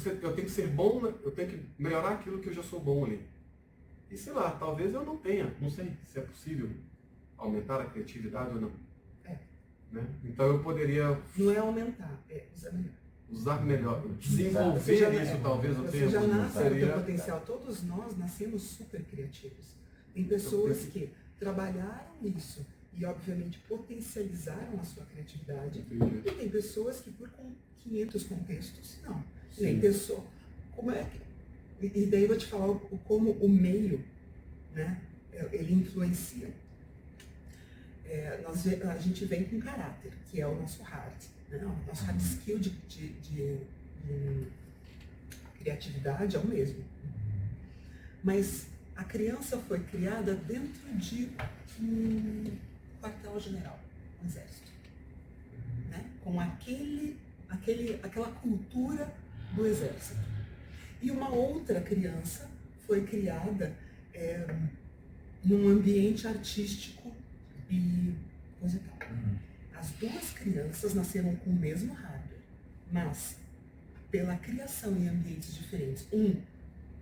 Eu tenho que ser bom, eu tenho que melhorar aquilo que eu já sou bom ali. E sei lá, talvez eu não tenha, não sei se é possível aumentar a criatividade ou não. Né? Então eu poderia... Não é aumentar, é usar melhor. Usar melhor, desenvolver isso talvez o termo. Você já nasce com o teu potencial. Todos nós nascemos super criativos. Tem pessoas que trabalharam isso e obviamente potencializaram a sua criatividade. Entendi. E tem pessoas que por 500 contextos, não. Tem pessoa... Como é que... E daí eu vou te falar como o meio, né, ele influencia. A gente vem com caráter, que é o nosso hard. Né? O nosso hard skill de criatividade é o mesmo. Mas a criança foi criada dentro de um quartel-general, um exército. Né? Com aquela cultura do exército. E uma outra criança foi criada num ambiente artístico e musical. As duas crianças nasceram com o mesmo hardware, mas pela criação em ambientes diferentes. Um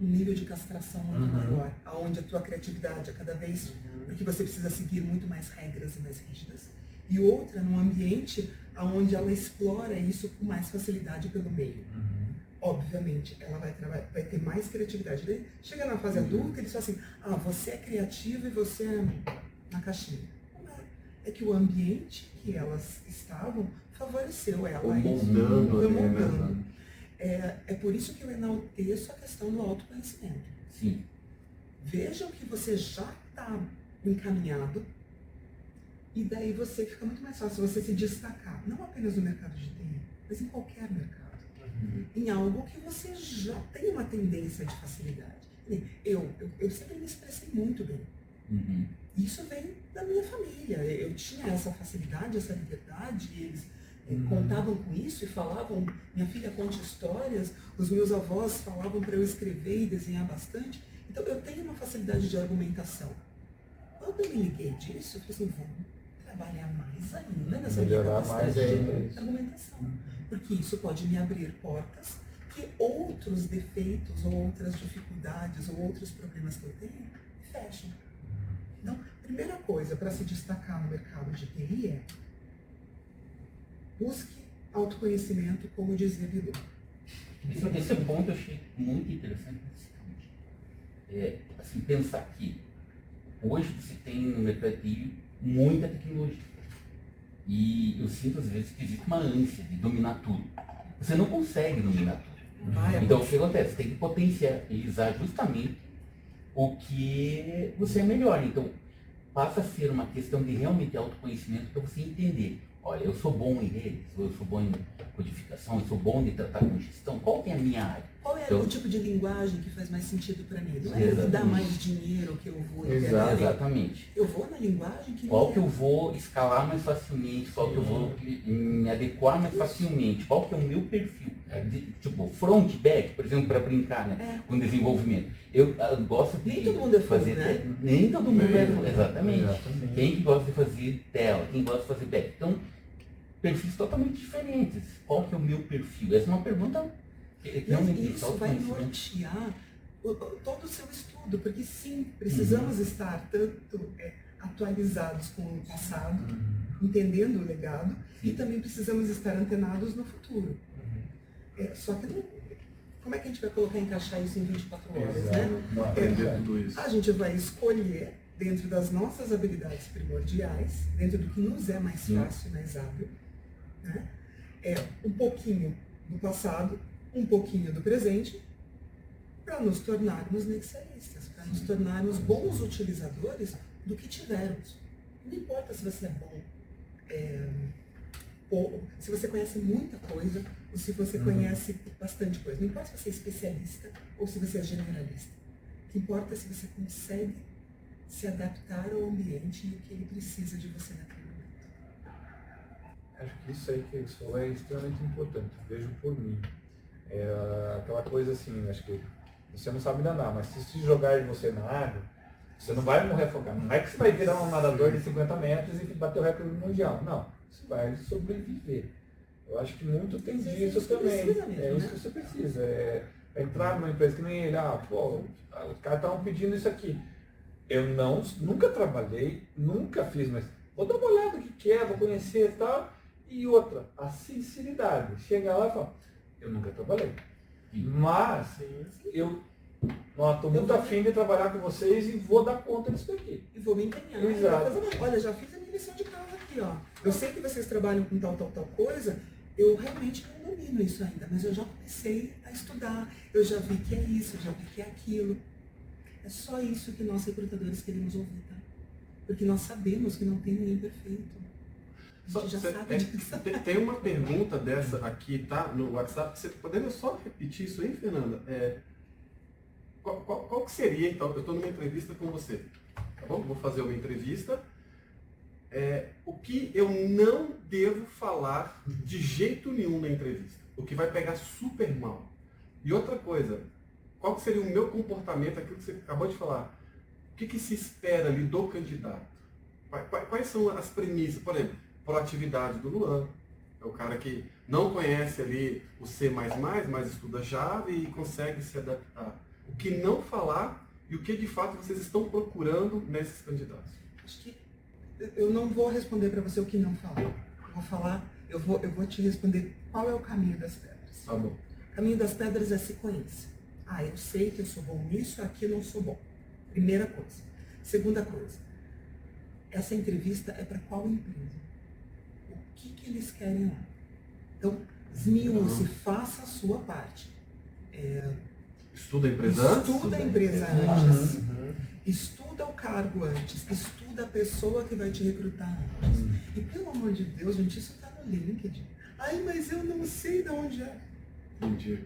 nível de castração muito maior, onde a tua criatividade é cada vez, porque você precisa seguir muito mais regras e mais rígidas. E outra num ambiente onde ela explora isso com mais facilidade pelo meio. Obviamente, ela vai ter mais criatividade. Daí, chega na fase adulta, eles falam assim, você é criativo e você é na caixinha. Não é. É que o ambiente que elas estavam favoreceu ela. Foi moldando. É por isso que eu enalteço a questão do autoconhecimento. Sim. Vejam que você já está encaminhado e daí você fica muito mais fácil você se destacar, não apenas no mercado de TI, mas em qualquer mercado. Em algo que você já tem uma tendência de facilidade. Eu sempre me expressei muito bem. Isso vem da minha família. Eu tinha essa facilidade, essa liberdade, e eles contavam com isso e falavam, minha filha conte histórias, os meus avós falavam para eu escrever e desenhar bastante. Então eu tenho uma facilidade de argumentação. Quando eu me liguei disso, eu falei assim, vamos trabalhar mais ainda nessa minha capacidade de argumentação. Porque isso pode me abrir portas que outros defeitos, ou outras dificuldades, ou outros problemas que eu tenho, me fecham. Então, primeira coisa para se destacar no mercado de TI é busque autoconhecimento, como dizia Bidu. Esse ponto eu achei muito interessante. Assim, pensar que hoje você tem no mercado de TI muita tecnologia. E eu sinto às vezes que existe uma ânsia de dominar tudo. Você não consegue dominar tudo. Então o que acontece? Você tem que potencializar justamente o que você é melhor. Então passa a ser uma questão de realmente autoconhecimento para você entender. Olha, eu sou bom em redes, ou eu sou bom em codificação, eu sou bom de tratar com gestão. Qual que é a minha área? Qual é o tipo de linguagem que faz mais sentido para mim? Não é dar mais dinheiro que eu vou entender. Exatamente. Eu vou na linguagem que... Qual que eu vou escalar mais facilmente, qual que eu vou me adequar mais facilmente, qual que é o meu perfil. Tipo, front, back, por exemplo, para brincar, né? Com desenvolvimento. Eu gosto de nem todo mundo é fazer... né? Nem todo mundo é exatamente. Quem que gosta de fazer tela, quem gosta de fazer back. Então, perfis totalmente diferentes. Qual que é o meu perfil? Essa é uma pergunta que realmente isso vai nortear todo o seu estudo. rápido, porque sim, precisamos estar tanto atualizados com o passado, entendendo o legado, e também precisamos estar antenados no futuro. Só que não, como é que a gente vai colocar e encaixar isso em 24 horas, né? Aprender tudo isso. A gente vai escolher, dentro das nossas habilidades primordiais, dentro do que nos é mais fácil, mais hábil, né? Um pouquinho do passado, um pouquinho do presente, para nos tornarmos nexialistas, para nos tornarmos bons utilizadores do que tivermos. Não importa se você é bom, ou se você conhece muita coisa, ou se você conhece bastante coisa. Não importa se você é especialista ou se você é generalista. O que importa é se você consegue se adaptar ao ambiente e o que ele precisa de você naquele momento. Acho que isso aí que você falou é extremamente importante. Vejo por mim. Aquela coisa assim, acho que você não sabe nadar, mas se jogar você na água, você não vai morrer afogado. Não é que você vai virar um nadador de 50 metros e bater o recorde mundial. Não, você vai sobreviver. Eu acho que muito tem disso também. É isso que você precisa. Entrar numa empresa que nem ele, os caras estavam pedindo isso aqui. Eu nunca trabalhei, nunca fiz, mas vou dar uma olhada no que é, vou conhecer e tal. E outra, a sinceridade. Chegar lá e falar, eu nunca trabalhei. Mas eu estou muito afim de trabalhar com vocês e vou dar conta disso daqui. E vou me empenhar. Exato. Olha, já fiz a minha lição de casa aqui, ó. Eu sei que vocês trabalham com tal coisa, eu realmente não domino isso ainda, mas eu já comecei a estudar, eu já vi que é isso, eu já vi que é aquilo. É só isso que nós recrutadores queremos ouvir, tá? Porque nós sabemos que não tem ninguém perfeito. A gente já sabe disso. Tem uma pergunta dessa aqui, tá? No WhatsApp. Você poderia só repetir isso aí, Fernanda? Qual que seria, então? Eu estou numa entrevista com você, tá bom? Vou fazer uma entrevista. O que eu não devo falar de jeito nenhum na entrevista? O que vai pegar super mal. E outra coisa, qual que seria o meu comportamento, aquilo que você acabou de falar? O que se espera ali do candidato? Quais são as premissas? Por exemplo, proatividade do Luan. É o cara que não conhece ali o C++, mas estuda Java e consegue se adaptar. O que não falar e o que de fato vocês estão procurando nesses candidatos? Acho que eu não vou responder para você o que não falar. Eu vou te responder qual é o caminho das pedras. Tá bom. O caminho das pedras é se conhecer. Eu sei que eu sou bom nisso, aqui eu não sou bom. Primeira coisa. Segunda coisa. Essa entrevista é para qual empresa? O que eles querem lá? Então, esmiúce, faça a sua parte. Estuda a empresa antes? Estuda a empresa antes. Estuda o cargo antes. Estuda a pessoa que vai te recrutar antes. E pelo amor de Deus, gente, isso está no LinkedIn. Mas eu não sei de onde é. Entendi.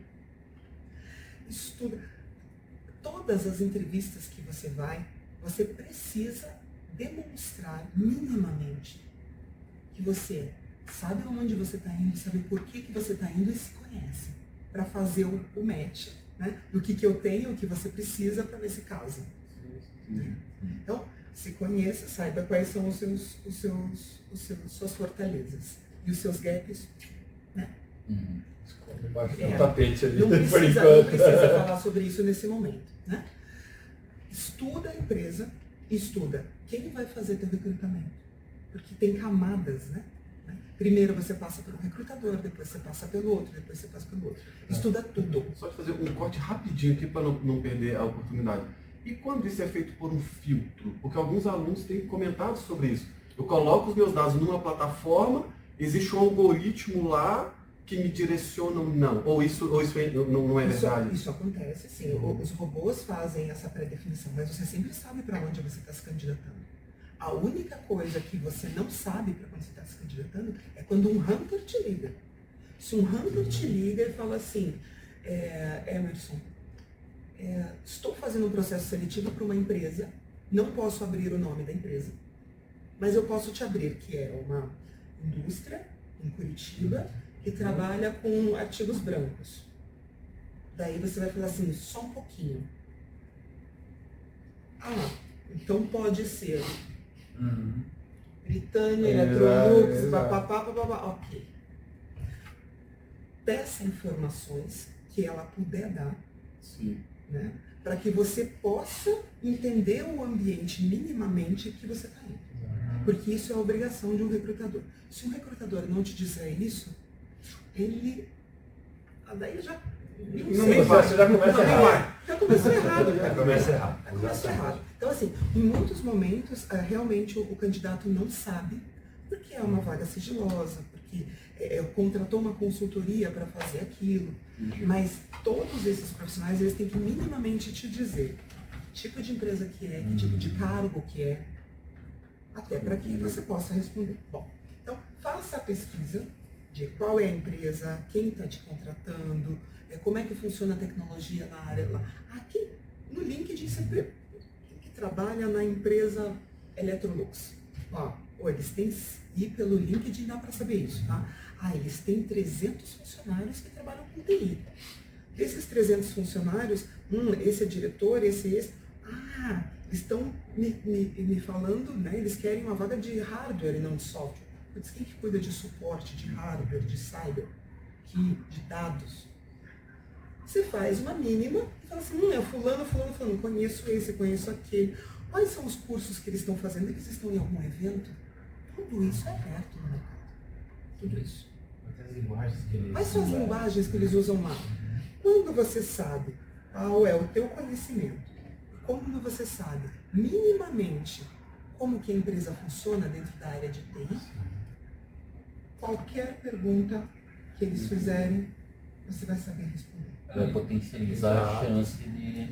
Estuda. Todas as entrevistas que você vai, você precisa demonstrar minimamente que você sabe onde você está indo, sabe por que você está indo e se conhece. Para fazer o match, né? Do que eu tenho, o que você precisa para nesse caso. Então, se conheça, saiba quais são suas fortalezas e os seus gaps, né? Um tapete ali, não precisa falar sobre isso nesse momento, né? Estuda a empresa, estuda quem vai fazer teu recrutamento, porque tem camadas, né? Primeiro você passa pelo recrutador, depois você passa pelo outro, depois você passa pelo outro. Estuda tudo. Só de fazer um corte rapidinho aqui para não perder a oportunidade. E quando isso é feito por um filtro? Porque alguns alunos têm comentado sobre isso. Eu coloco os meus dados numa plataforma, existe um algoritmo lá que me direciona ou não. Ou isso não é verdade? Isso acontece, sim. Os robôs fazem essa pré-definição, mas você sempre sabe para onde você está se candidatando. A única coisa que você não sabe para quando você está se candidatando é quando um hunter te liga. Se um hunter te liga e fala assim, Emerson, estou fazendo um processo seletivo para uma empresa, não posso abrir o nome da empresa, mas eu posso te abrir, que é uma indústria em Curitiba que trabalha com artigos brancos. Daí você vai falar assim, só um pouquinho. Então pode ser Britânia, Electrolux, papapá, ok. Peça informações que ela puder dar, Sim. né, para que você possa entender o ambiente minimamente que você está indo. Porque isso é a obrigação de um recrutador. Se um recrutador não te disser isso, ele... daí já... Você já começa errado. Já começou errado. Já começa errado. Já começou errado. Então, assim, em muitos momentos, realmente o candidato não sabe, porque é uma vaga sigilosa, porque contratou uma consultoria para fazer aquilo. Mas todos esses profissionais, eles têm que minimamente te dizer que tipo de empresa que é, que tipo de cargo que é, até para que você possa responder. Bom, então faça a pesquisa de qual é a empresa, quem está te contratando, como é que funciona a tecnologia na área lá. Aqui no LinkedIn você vê quem que trabalha na empresa Electrolux. Ou eles têm, e pelo LinkedIn dá para saber isso, tá? Eles têm 300 funcionários que trabalham com TI. Desses 300 funcionários, esse é diretor, esse. Eles estão me falando, né? Eles querem uma vaga de hardware e não de software. Putz, quem que cuida de suporte, de hardware, de cyber, de dados? Você faz uma mínima e fala assim, é fulano, conheço esse, conheço aquele. Quais são os cursos que eles estão fazendo? Eles estão em algum evento? Tudo isso é aberto no mercado. Tudo isso. Quais são as linguagens que eles usam lá? Quando você sabe qual é o teu conhecimento, quando você sabe minimamente como que a empresa funciona dentro da área de TI, qualquer pergunta que eles fizerem, você vai saber responder. Vai potencializar a chance de...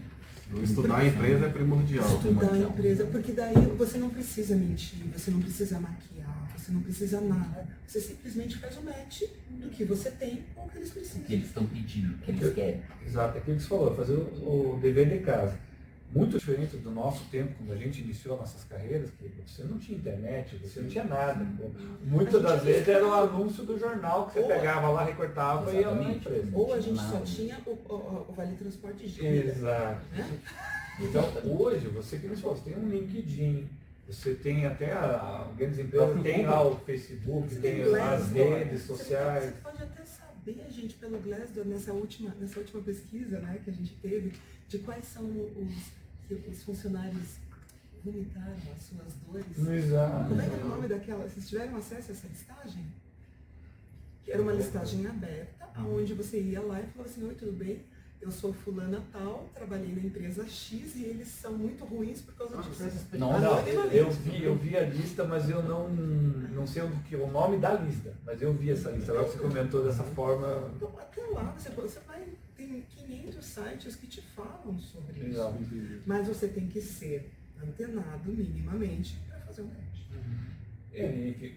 Estudar a empresa é primordial. Estudar a empresa, porque daí você não precisa mentir, você não precisa maquiar, você não precisa nada. Você simplesmente faz o match do que você tem com o que eles precisam. O que eles estão pedindo, o que eles querem. Exato, é aquilo que você falou, fazer o dever de casa. Muito diferente do nosso tempo, quando a gente iniciou nossas carreiras, que você não tinha internet, você não tinha nada. Muitas das vezes era um anúncio do jornal que você pegava lá, recortava e ia na empresa. Ou a gente só tinha o Vale Transporte de vida. Exato. Né? Então, hoje, você que você tem um LinkedIn, você tem até grandes empresas, tem lá o Facebook, tem as redes sociais. Você pode até saber, gente, pelo Glassdoor, nessa última pesquisa, né, que a gente teve, de quais são os funcionários vomitaram as suas dores. Exato. Como é que é o nome daquela? Vocês tiveram acesso a essa listagem? Que era uma listagem aberta, onde você ia lá e falava assim, oi, tudo bem? Eu sou fulana tal, trabalhei na empresa X e eles são muito ruins por causa disso. Não, eu vi a lista, mas eu não sei o nome da lista, mas eu vi essa lista. Agora você comentou dessa forma. Então, até lá, você vai, tem 500 sites que te falam sobre isso. Exato. Mas você tem que ser antenado minimamente para fazer um match.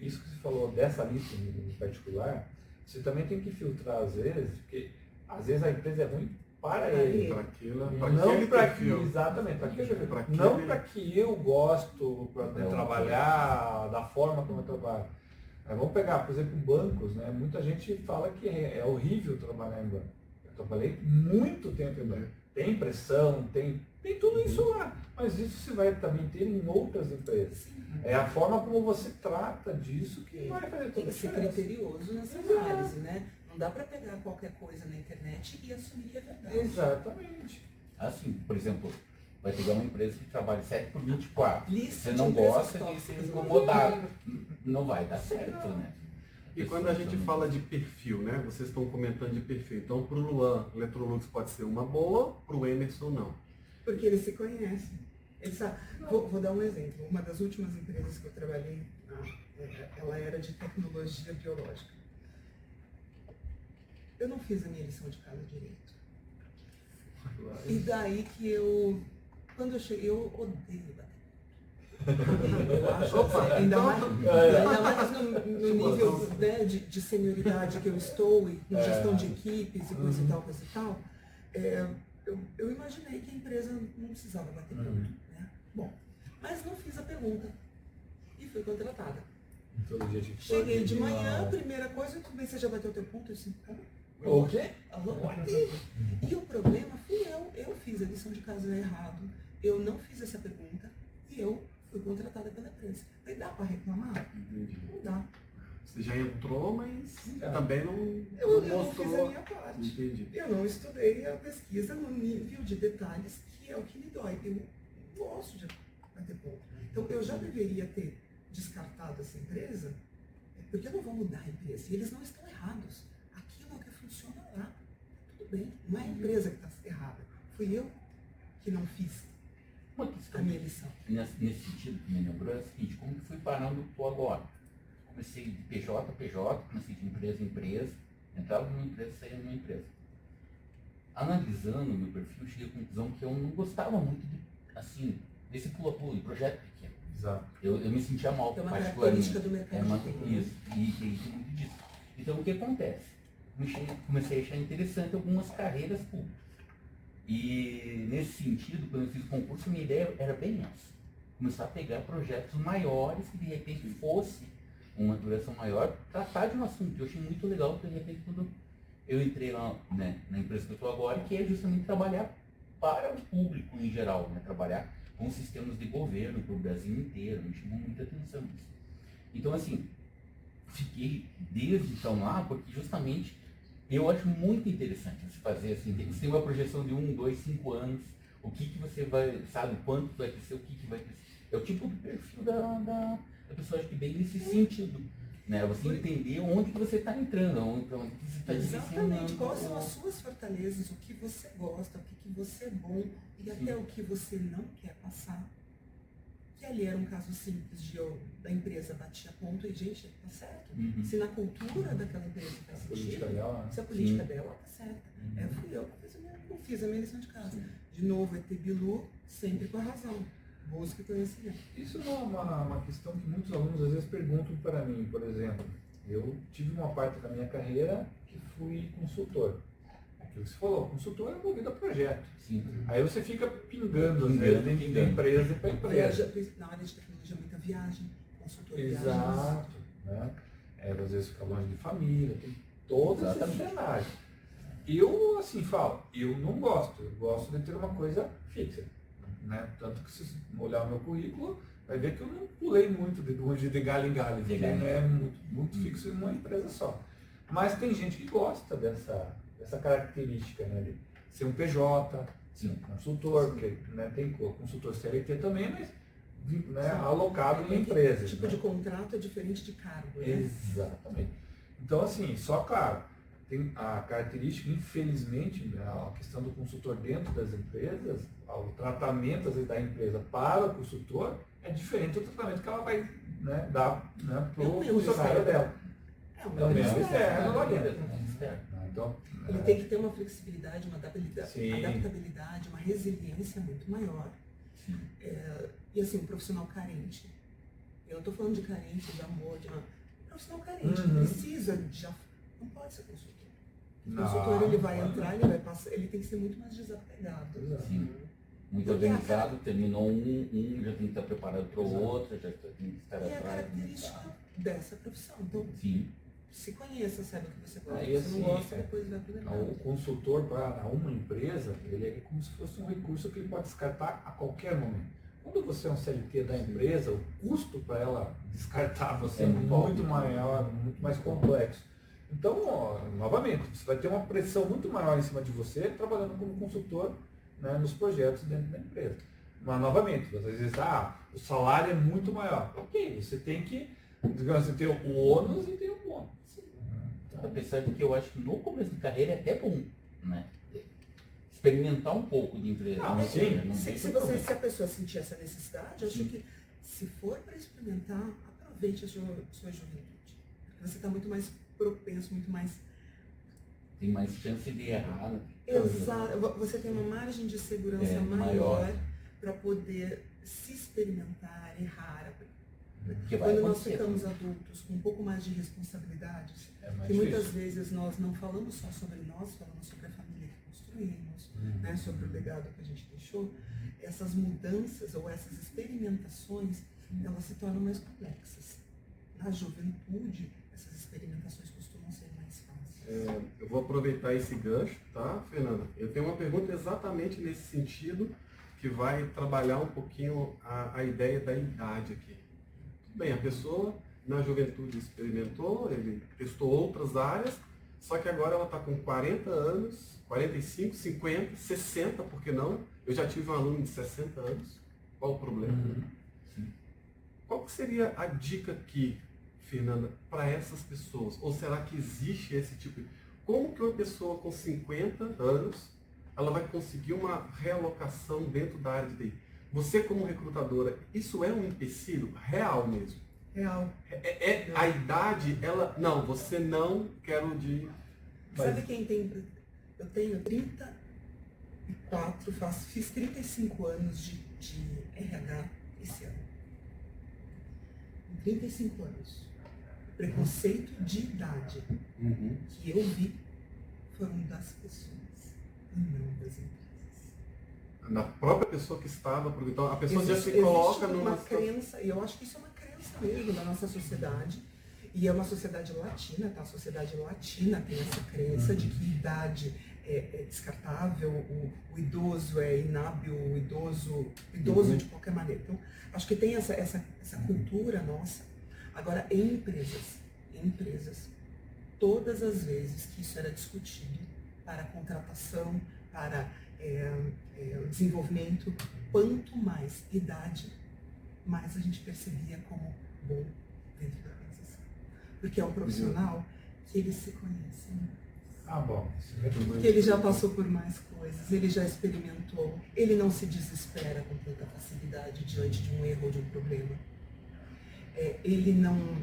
Isso que você falou dessa lista em particular, você também tem que filtrar às vezes, porque às vezes a empresa é ruim para ele. Para aquilo, Não para que, perfil. exatamente, para aquele perfil. Pra Não aquele- para que eu gosto de trabalhar da forma como eu trabalho. Mas vamos pegar, por exemplo, bancos, né? Muita gente fala que é horrível trabalhar em banco. Eu trabalhei muito tempo em banco. Tem pressão, tem tudo isso lá. Mas isso você vai também ter em outras empresas. É a forma como você trata disso que vai fazer Tem toda a que ser diferença. criterioso nessa Exato. análise, né? Não dá para pegar qualquer coisa na internet e assumir que é verdade. Exatamente. Assim, por exemplo, vai pegar uma empresa que trabalha 7x24. Lista Você de não empresas gosta de tóxicas. ser incomodado. Não vai dar certo, né? E quando a gente fala de perfil, né? Vocês estão comentando de perfil. Então, para o Luan, Electrolux pode ser uma boa, para o Emerson, não. Porque eles se conhecem. Eles sabem. Vou dar um exemplo. Uma das últimas empresas que eu trabalhei, ela era de tecnologia biológica. Eu não fiz a minha lição de casa direito. E daí que quando eu cheguei, eu odeio bater. Eu acho, ainda mais no nível, né, de senioridade que eu estou, e com gestão de equipes e coisa e tal, eu imaginei que a empresa não precisava bater ponto. Né? Bom, mas não fiz a pergunta e fui contratada. Todo dia a gente Cheguei pode de ir manhã, lá. primeira coisa, tudo bem, você já bateu o teu ponto? Eu disse, como? O quê? Alô, bati. E o problema fui eu fiz a lição de casa errado, eu não fiz essa pergunta e eu fui contratada pela empresa. Aí dá para reclamar? Não dá. Você já entrou, mas Já. também não Eu não não fiz a mostrou. minha parte. Entendi. Eu não estudei a pesquisa no nível de detalhes que é o que me dói. Eu gosto de bater ponto. Então, eu já deveria ter descartado essa empresa, porque eu não vou mudar a empresa. E eles não estão errados. Aquilo é o que funciona lá. Tudo bem. Não é a empresa que está errada. Fui eu que não fiz Uma a questão minha lição. nesse sentido que me lembrou é o seguinte, como que fui parando onde estou agora? Comecei de PJ a PJ, comecei de empresa em empresa, entrava numa empresa, saía numa empresa. Analisando o meu perfil, eu cheguei à conclusão que eu não gostava muito desse pula-pula, de projeto pequeno. Exato. Eu me sentia mal, É uma particularmente. característica do mercado de tecnologia. Isso, e tem muito disso. Então, o que acontece? Comecei a achar interessante algumas carreiras públicas. E, nesse sentido, quando eu fiz o concurso, minha ideia era bem essa. Começar a pegar projetos maiores que, de repente, fosse uma duração maior, tratar de um assunto que eu achei muito legal, porque, de repente, quando eu entrei lá, né, na empresa que eu estou agora, que é justamente trabalhar para o público em geral, né, trabalhar com sistemas de governo para o Brasil inteiro, me chamou muita atenção isso. Então, assim, fiquei desde então lá, porque justamente eu acho muito interessante você fazer assim, você tem uma projeção de 1, 2, 5 anos, o que você vai, sabe, quanto vai crescer, o que vai crescer. É o tipo de perfil da pessoa, acho que bem nesse sentido, né? Você entender onde que você está entrando, onde que você está Exatamente. direcionando. Quais são as suas fortalezas, o que você gosta, o que você é bom e até o que você não quer passar. Que ali era um caso simples da empresa batia ponto e, gente, tá certo. Uhum. Se na cultura daquela empresa faz A política sentido, dela, se a política Sim. dela tá certa. Uhum. Fui eu que fiz a minha lição de casa. De novo, ET Bilu, sempre com a razão. Busque conhecimento. Isso é uma questão que muitos alunos às vezes perguntam para mim, por exemplo. Eu tive uma parte da minha carreira que fui consultor. Aquilo que você falou, consultor é envolvido a projeto. Sim. Aí você fica pingando, às vezes, de empresa para empresa. Na área de tecnologia, muita viagem, consultor de viagens. Exato. Né? Às vezes fica longe de família, tem todos esses Exatamente. cenários. Eu, assim, falo, eu não gosto. Eu gosto de ter uma coisa fixa. Né? Tanto que se olhar o meu currículo, vai ver que eu não pulei muito de galho em galho, porque não é muito fixo em uma empresa só. Mas tem gente que gosta dessa característica, né? De ser um PJ, ser um consultor, porque né, tem consultor CLT também, mas né, alocado em empresas. Tipo né? de contrato é diferente de cargo, né? Exatamente. Então, assim, só claro, tem a característica, infelizmente, a questão do consultor dentro das empresas, o tratamento às vezes, da empresa para o consultor é diferente do tratamento que ela vai né, dar né, para o funcionário dela. É um É o mesmo externo. externo lá dentro. Externo. Então, Ele tem que ter uma flexibilidade, uma Sim. adaptabilidade, uma resiliência muito maior. Sim. E assim, um profissional carente. Eu não estou falando de carente, de amor, um profissional carente, que precisa não pode ser consultor. O Não, consultor ele vai não. entrar, ele vai passar, ele tem que ser muito mais desapegado. Sim. Muito Porque organizado, terminou um, já tem que estar preparado para o Exato. outro, já tem que estar E é a atrás. característica dessa profissão. Então, Sim. se conheça, sabe o que você gosta. Aí, Se não assim, gosta, depois vai pro O mercado. consultor para uma empresa, ele é como se fosse um recurso que ele pode descartar a qualquer momento. Quando você é um CLT da empresa, o custo para ela descartar você é muito maior, muito mais complexo. Então, novamente, você vai ter uma pressão muito maior em cima de você trabalhando como consultor né, nos projetos dentro da empresa. Mas, novamente, às vezes, o salário é muito maior. Ok, você tem que, digamos, você tem o ônus e tem o bônus. Apesar de que eu acho que no começo de carreira é até bom, né? Experimentar um pouco de empresa. Ah, né? sim. Não tem Se a pessoa sentir essa necessidade, eu acho que se for para experimentar, aproveite a sua juventude. Você está muito mais propenso, muito mais. Tem mais chance de errar. Né? Exato. Você tem uma margem de segurança maior para poder se experimentar, errar. Porque vai Quando nós acontecer. ficamos adultos com um pouco mais de responsabilidades, É mais que muitas difícil. vezes nós não falamos só sobre nós, falamos sobre a família que construímos, né, sobre o legado que a gente deixou, essas mudanças ou essas experimentações, elas se tornam mais complexas. Na juventude, essas experimentações costumam ser mais fáceis. Eu vou aproveitar esse gancho, tá, Fernanda? Eu tenho uma pergunta exatamente nesse sentido, que vai trabalhar um pouquinho a ideia da idade aqui. Tudo bem, a pessoa na juventude experimentou, ele testou outras áreas, só que agora ela está com 40 anos, 45, 50, 60, por que não? Eu já tive um aluno de 60 anos, qual o problema? Qual que seria a dica aqui, Fernanda, para essas pessoas? Ou será que existe esse tipo de... Como que uma pessoa com 50 anos, ela vai conseguir uma realocação dentro da área de TI? Você como recrutadora, isso é um empecilho real mesmo? Real. A idade, ela... Não, você não quero de... Sabe quem tem... Eu tenho 34, fiz 35 anos de RH esse ano. 35 anos. Preconceito de idade que eu vi foram das pessoas e não das empresas. Na própria pessoa que estava, então a pessoa já se Existe coloca numa uma crença, e eu acho que isso é uma crença mesmo da nossa sociedade, e é uma sociedade latina, tá? A sociedade latina tem essa crença de que idade é descartável, o idoso é inábil, o idoso de qualquer maneira. Então, acho que tem essa cultura nossa. Agora, em empresas, todas as vezes que isso era discutido para a contratação, para o desenvolvimento, quanto mais idade, mais a gente percebia como bom dentro da organização. Porque é um profissional que ele se conhece, Bom. que ele já passou por mais coisas, ele já experimentou, ele não se desespera com tanta facilidade diante de um erro ou de um problema. Ele não...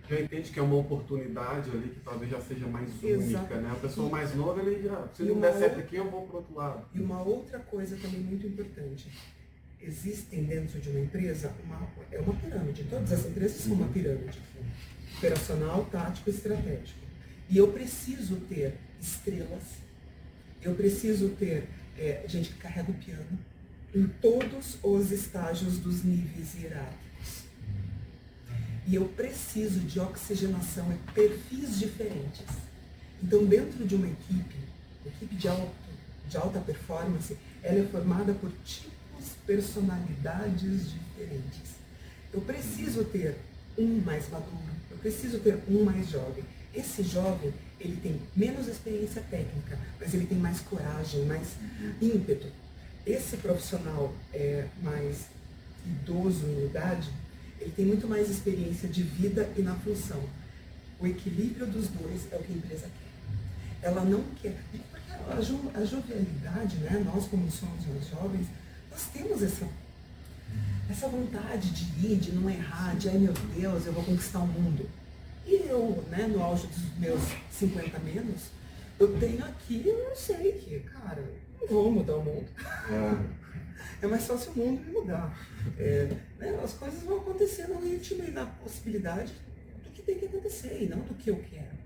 Já entende que é uma oportunidade ali que talvez já seja mais única, né? A pessoa mais nova, ele já, se não der certo aqui, eu vou para o outro lado. E uma outra coisa também muito importante, existem dentro de uma empresa uma pirâmide, todas as empresas são uma pirâmide, operacional, tático e estratégico. E eu preciso ter estrelas, eu preciso ter gente que carrega o piano em todos os estágios dos níveis hierárquicos. E eu preciso de oxigenação e perfis diferentes. Então, dentro de uma equipe de alta performance, ela é formada por tipos, personalidades diferentes. Eu preciso ter um mais maduro, eu preciso ter um mais jovem. Esse jovem, ele tem menos experiência técnica, mas ele tem mais coragem, mais ímpeto. Esse profissional mais idoso em idade, ele tem muito mais experiência de vida e na função. O equilíbrio dos dois é o que a empresa quer. Ela não quer... Porque a jovialidade, né? Nós como somos mais jovens, nós temos essa vontade de ir, de não errar, de, ai meu Deus, eu vou conquistar o mundo. E eu, né, no auge dos meus 50 menos, eu tenho aqui, eu sei que, cara, não vou mudar o mundo. É mais fácil o mundo me mudar. Né, as coisas vão acontecer no ritmo e na possibilidade do que tem que acontecer, e não do que eu quero.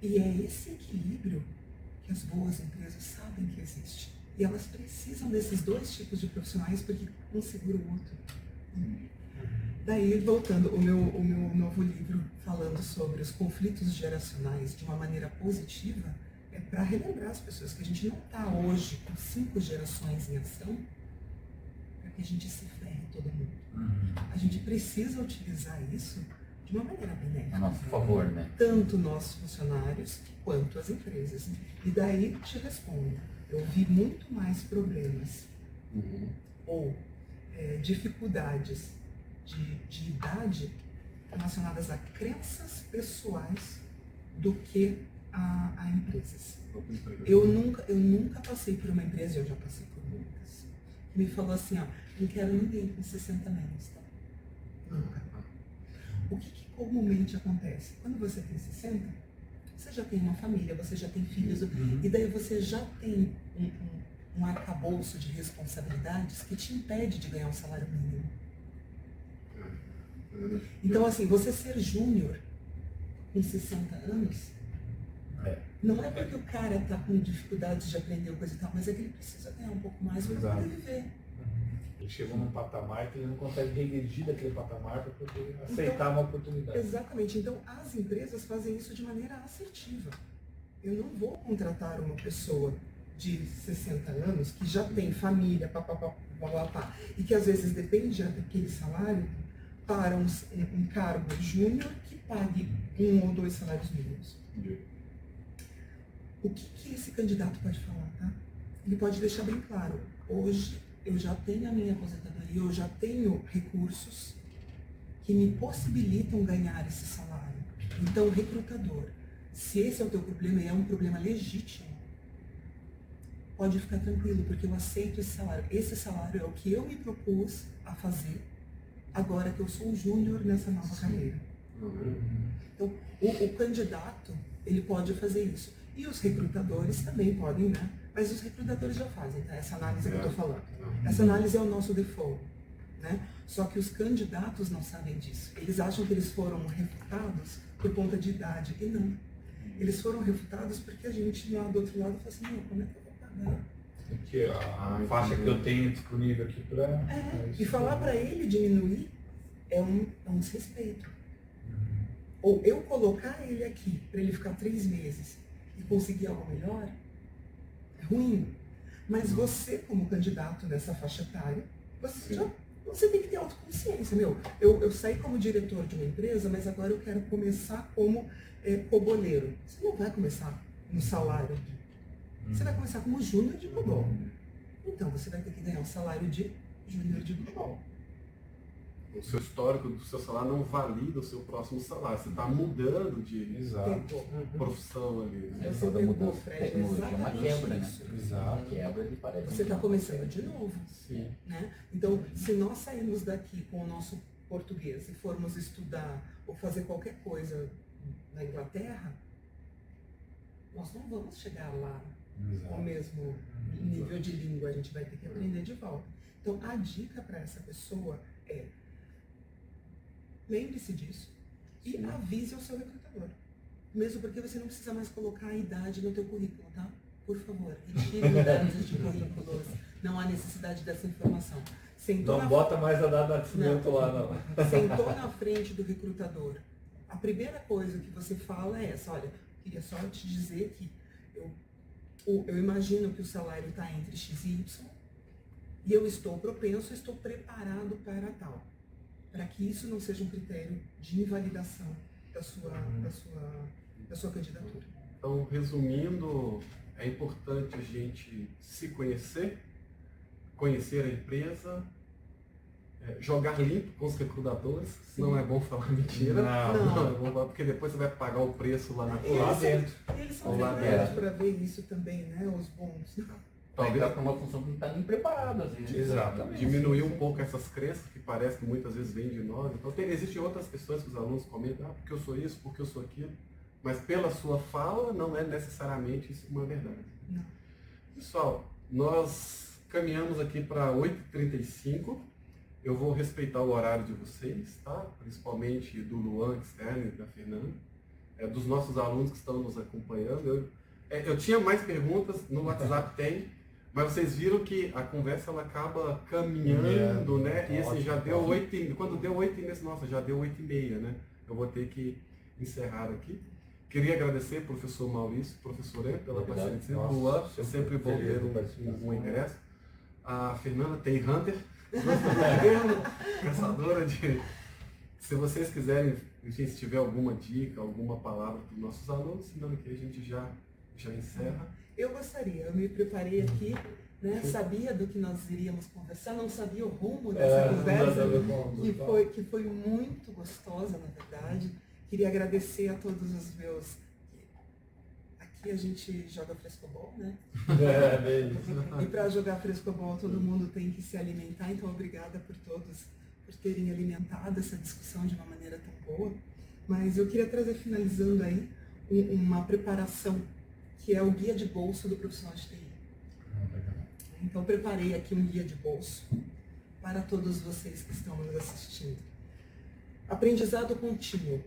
E é esse equilíbrio que as boas empresas sabem que existe. E elas precisam desses dois tipos de profissionais porque um segura o outro. Daí, voltando, o meu novo livro falando sobre os conflitos geracionais de uma maneira positiva é para relembrar as pessoas que a gente não está hoje com 5 gerações em ação para que a gente se ferre todo mundo. A gente precisa utilizar isso de uma maneira benéfica. A nosso favor, né? Tanto nossos funcionários quanto as empresas. E daí te respondo, eu vi muito mais problemas ou dificuldades de idade relacionadas a crenças pessoais do que a empresas. Eu nunca passei por uma empresa, eu já passei por muitas, que me falou assim, ó, não quero ninguém com 60 anos, tá? Nunca. O que comumente acontece? Quando você tem 60, você já tem uma família, você já tem filhos, e daí você já tem um arcabouço de responsabilidades que te impede de ganhar um salário mínimo. Então, assim, você ser júnior com 60 anos, não é porque o cara está com dificuldades de aprender coisa e tal, mas é que ele precisa ganhar um pouco mais para poder viver. Ele chegou num patamar que ele não consegue regredir daquele patamar para poder aceitar uma oportunidade. Exatamente. Então, as empresas fazem isso de maneira assertiva. Eu não vou contratar uma pessoa de 60 anos que já tem família, e que às vezes depende daquele salário para um cargo júnior que pague 1 ou 2 salários mínimos. O que esse candidato pode falar, tá? Ele pode deixar bem claro, hoje eu já tenho a minha aposentadoria, eu já tenho recursos que me possibilitam ganhar esse salário. Então, recrutador, se esse é o teu problema e é um problema legítimo, pode ficar tranquilo, porque eu aceito esse salário. Esse salário é o que eu me propus a fazer agora que eu sou um júnior nessa nova carreira. Então, o candidato, ele pode fazer isso. E os recrutadores também podem, né? Mas os recrutadores já fazem, tá? Essa análise que eu estou falando. Essa análise é o nosso default, né? Só que os candidatos não sabem disso. Eles acham que eles foram refutados por conta de idade. E não. Eles foram refutados porque a gente lá do outro lado fala assim, não, como é que eu vou pagar? Que a faixa que eu tenho disponível aqui para... E falar para ele diminuir é um desrespeito. Ou eu colocar ele aqui para ele ficar 3 meses e conseguir algo melhor, é ruim. Mas você, como candidato nessa faixa etária, você tem que ter autoconsciência. Eu saí como diretor de uma empresa, mas agora eu quero começar como coboleiro. Você não vai começar no salário. Você vai começar como júnior de cobol. Então você vai ter que ganhar o salário de júnior de cobol. O seu histórico do seu salário não valida o seu próximo salário. Você está mudando de profissão ali. Você Toda pegou, mudança de Fred, tecnologia é uma exatamente quebra, né? isso. Exato. Quebra de paradigma. Você está começando de novo. Sim. Né? Então, se nós sairmos daqui com o nosso português e formos estudar ou fazer qualquer coisa na Inglaterra, nós não vamos chegar lá com o mesmo nível de língua, a gente vai ter que aprender de volta. Então, a dica para essa pessoa é: lembre-se disso e avise ao seu recrutador. Mesmo porque você não precisa mais colocar a idade no teu currículo, tá? Por favor, retire mudanças de currículos. Não há necessidade dessa informação. Não bota mais a data de nascimento lá, não. Sentou na frente do recrutador. A primeira coisa que você fala é essa: olha, queria só te dizer que eu imagino que o salário está entre X e Y e eu estou propenso, estou preparado para tal. Para que isso não seja um critério de invalidação da sua candidatura. Então, resumindo, é importante a gente se conhecer a empresa, jogar limpo com os recrutadores. Sim. Não é bom falar mentira, Não. é bom falar, porque depois você vai pagar o preço lá na Lá dentro. E eles são Ou lá treinados dentro. para ver isso também, né? Os bons. Talvez para uma função que não está nem preparado, às vezes. Exatamente. Diminuir um pouco essas crenças que parece que muitas vezes vêm de nós. Então, existem outras pessoas que os alunos comentam, porque eu sou isso, porque eu sou aquilo. Mas pela sua fala, não é necessariamente isso uma verdade. Não. Pessoal, nós caminhamos aqui para 8h35. Eu vou respeitar o horário de vocês, tá? Principalmente do Luan, externo, e da Fernanda, dos nossos alunos que estão nos acompanhando. Eu tinha mais perguntas, no WhatsApp tem, mas vocês viram que a conversa ela acaba caminhando, né? E assim, já deu 8h, quando deu 8h, nossa, já deu 8h30, né? Eu vou ter que encerrar aqui. Queria agradecer, professor Maurício, professor E, pela parceria de sempre. Luan, é sempre bom ter um ingresso. A Fernanda tem Hunter, caçadora de... Se vocês quiserem, se tiver alguma dica, alguma palavra para os nossos alunos, senão aqui a gente já encerra. Eu gostaria, eu me preparei aqui, né? Sabia do que nós iríamos conversar, não sabia o rumo dessa conversa, que foi muito gostosa, na verdade. Queria agradecer a todos os meus... Aqui a gente joga frescobol, né? E para jogar frescobol todo mundo tem que se alimentar, então obrigada por todos por terem alimentado essa discussão de uma maneira tão boa. Mas eu queria trazer, finalizando aí, uma preparação, que é o guia de bolso do profissional de TI. Então preparei aqui um guia de bolso para todos vocês que estão nos assistindo. Aprendizado contínuo.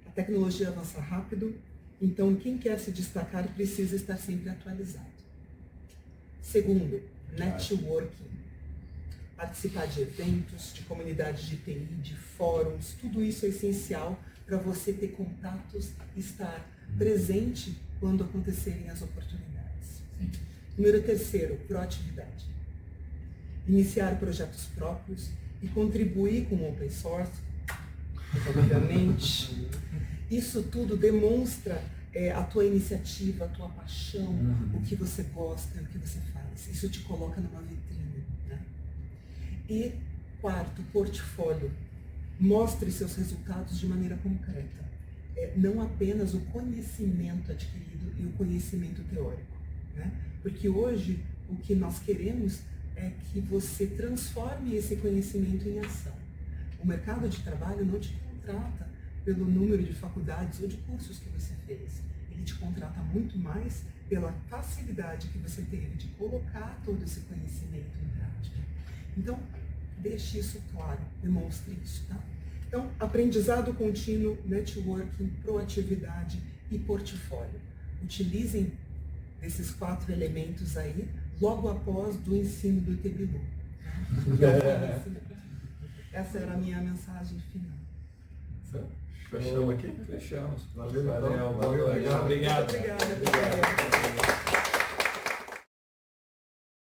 A tecnologia avança rápido, então quem quer se destacar precisa estar sempre atualizado. Segundo, networking. Participar de eventos, de comunidades de TI, de fóruns, tudo isso é essencial para você ter contatos e estar presente quando acontecerem as oportunidades. Número 3, proatividade. Iniciar projetos próprios e contribuir com o open source, obviamente. Isso tudo demonstra a tua iniciativa, a tua paixão, o que você gosta, o que você faz. Isso te coloca numa vitrine, né? E quarto, portfólio. Mostre seus resultados de maneira concreta. Não apenas o conhecimento adquirido e o conhecimento teórico, né? Porque hoje o que nós queremos é que você transforme esse conhecimento em ação. O mercado de trabalho não te contrata pelo número de faculdades ou de cursos que você fez. Ele te contrata muito mais pela facilidade que você teve de colocar todo esse conhecimento em prática. Então, deixe isso claro, demonstre isso, tá? Então, aprendizado contínuo, networking, proatividade e portfólio. Utilizem esses 4 elementos aí, logo após do ensino do ITBILU. Essa era a minha mensagem final. Fechamos aqui? Fechamos. Valeu, Valeu, então. valeu. Obrigado. Obrigada.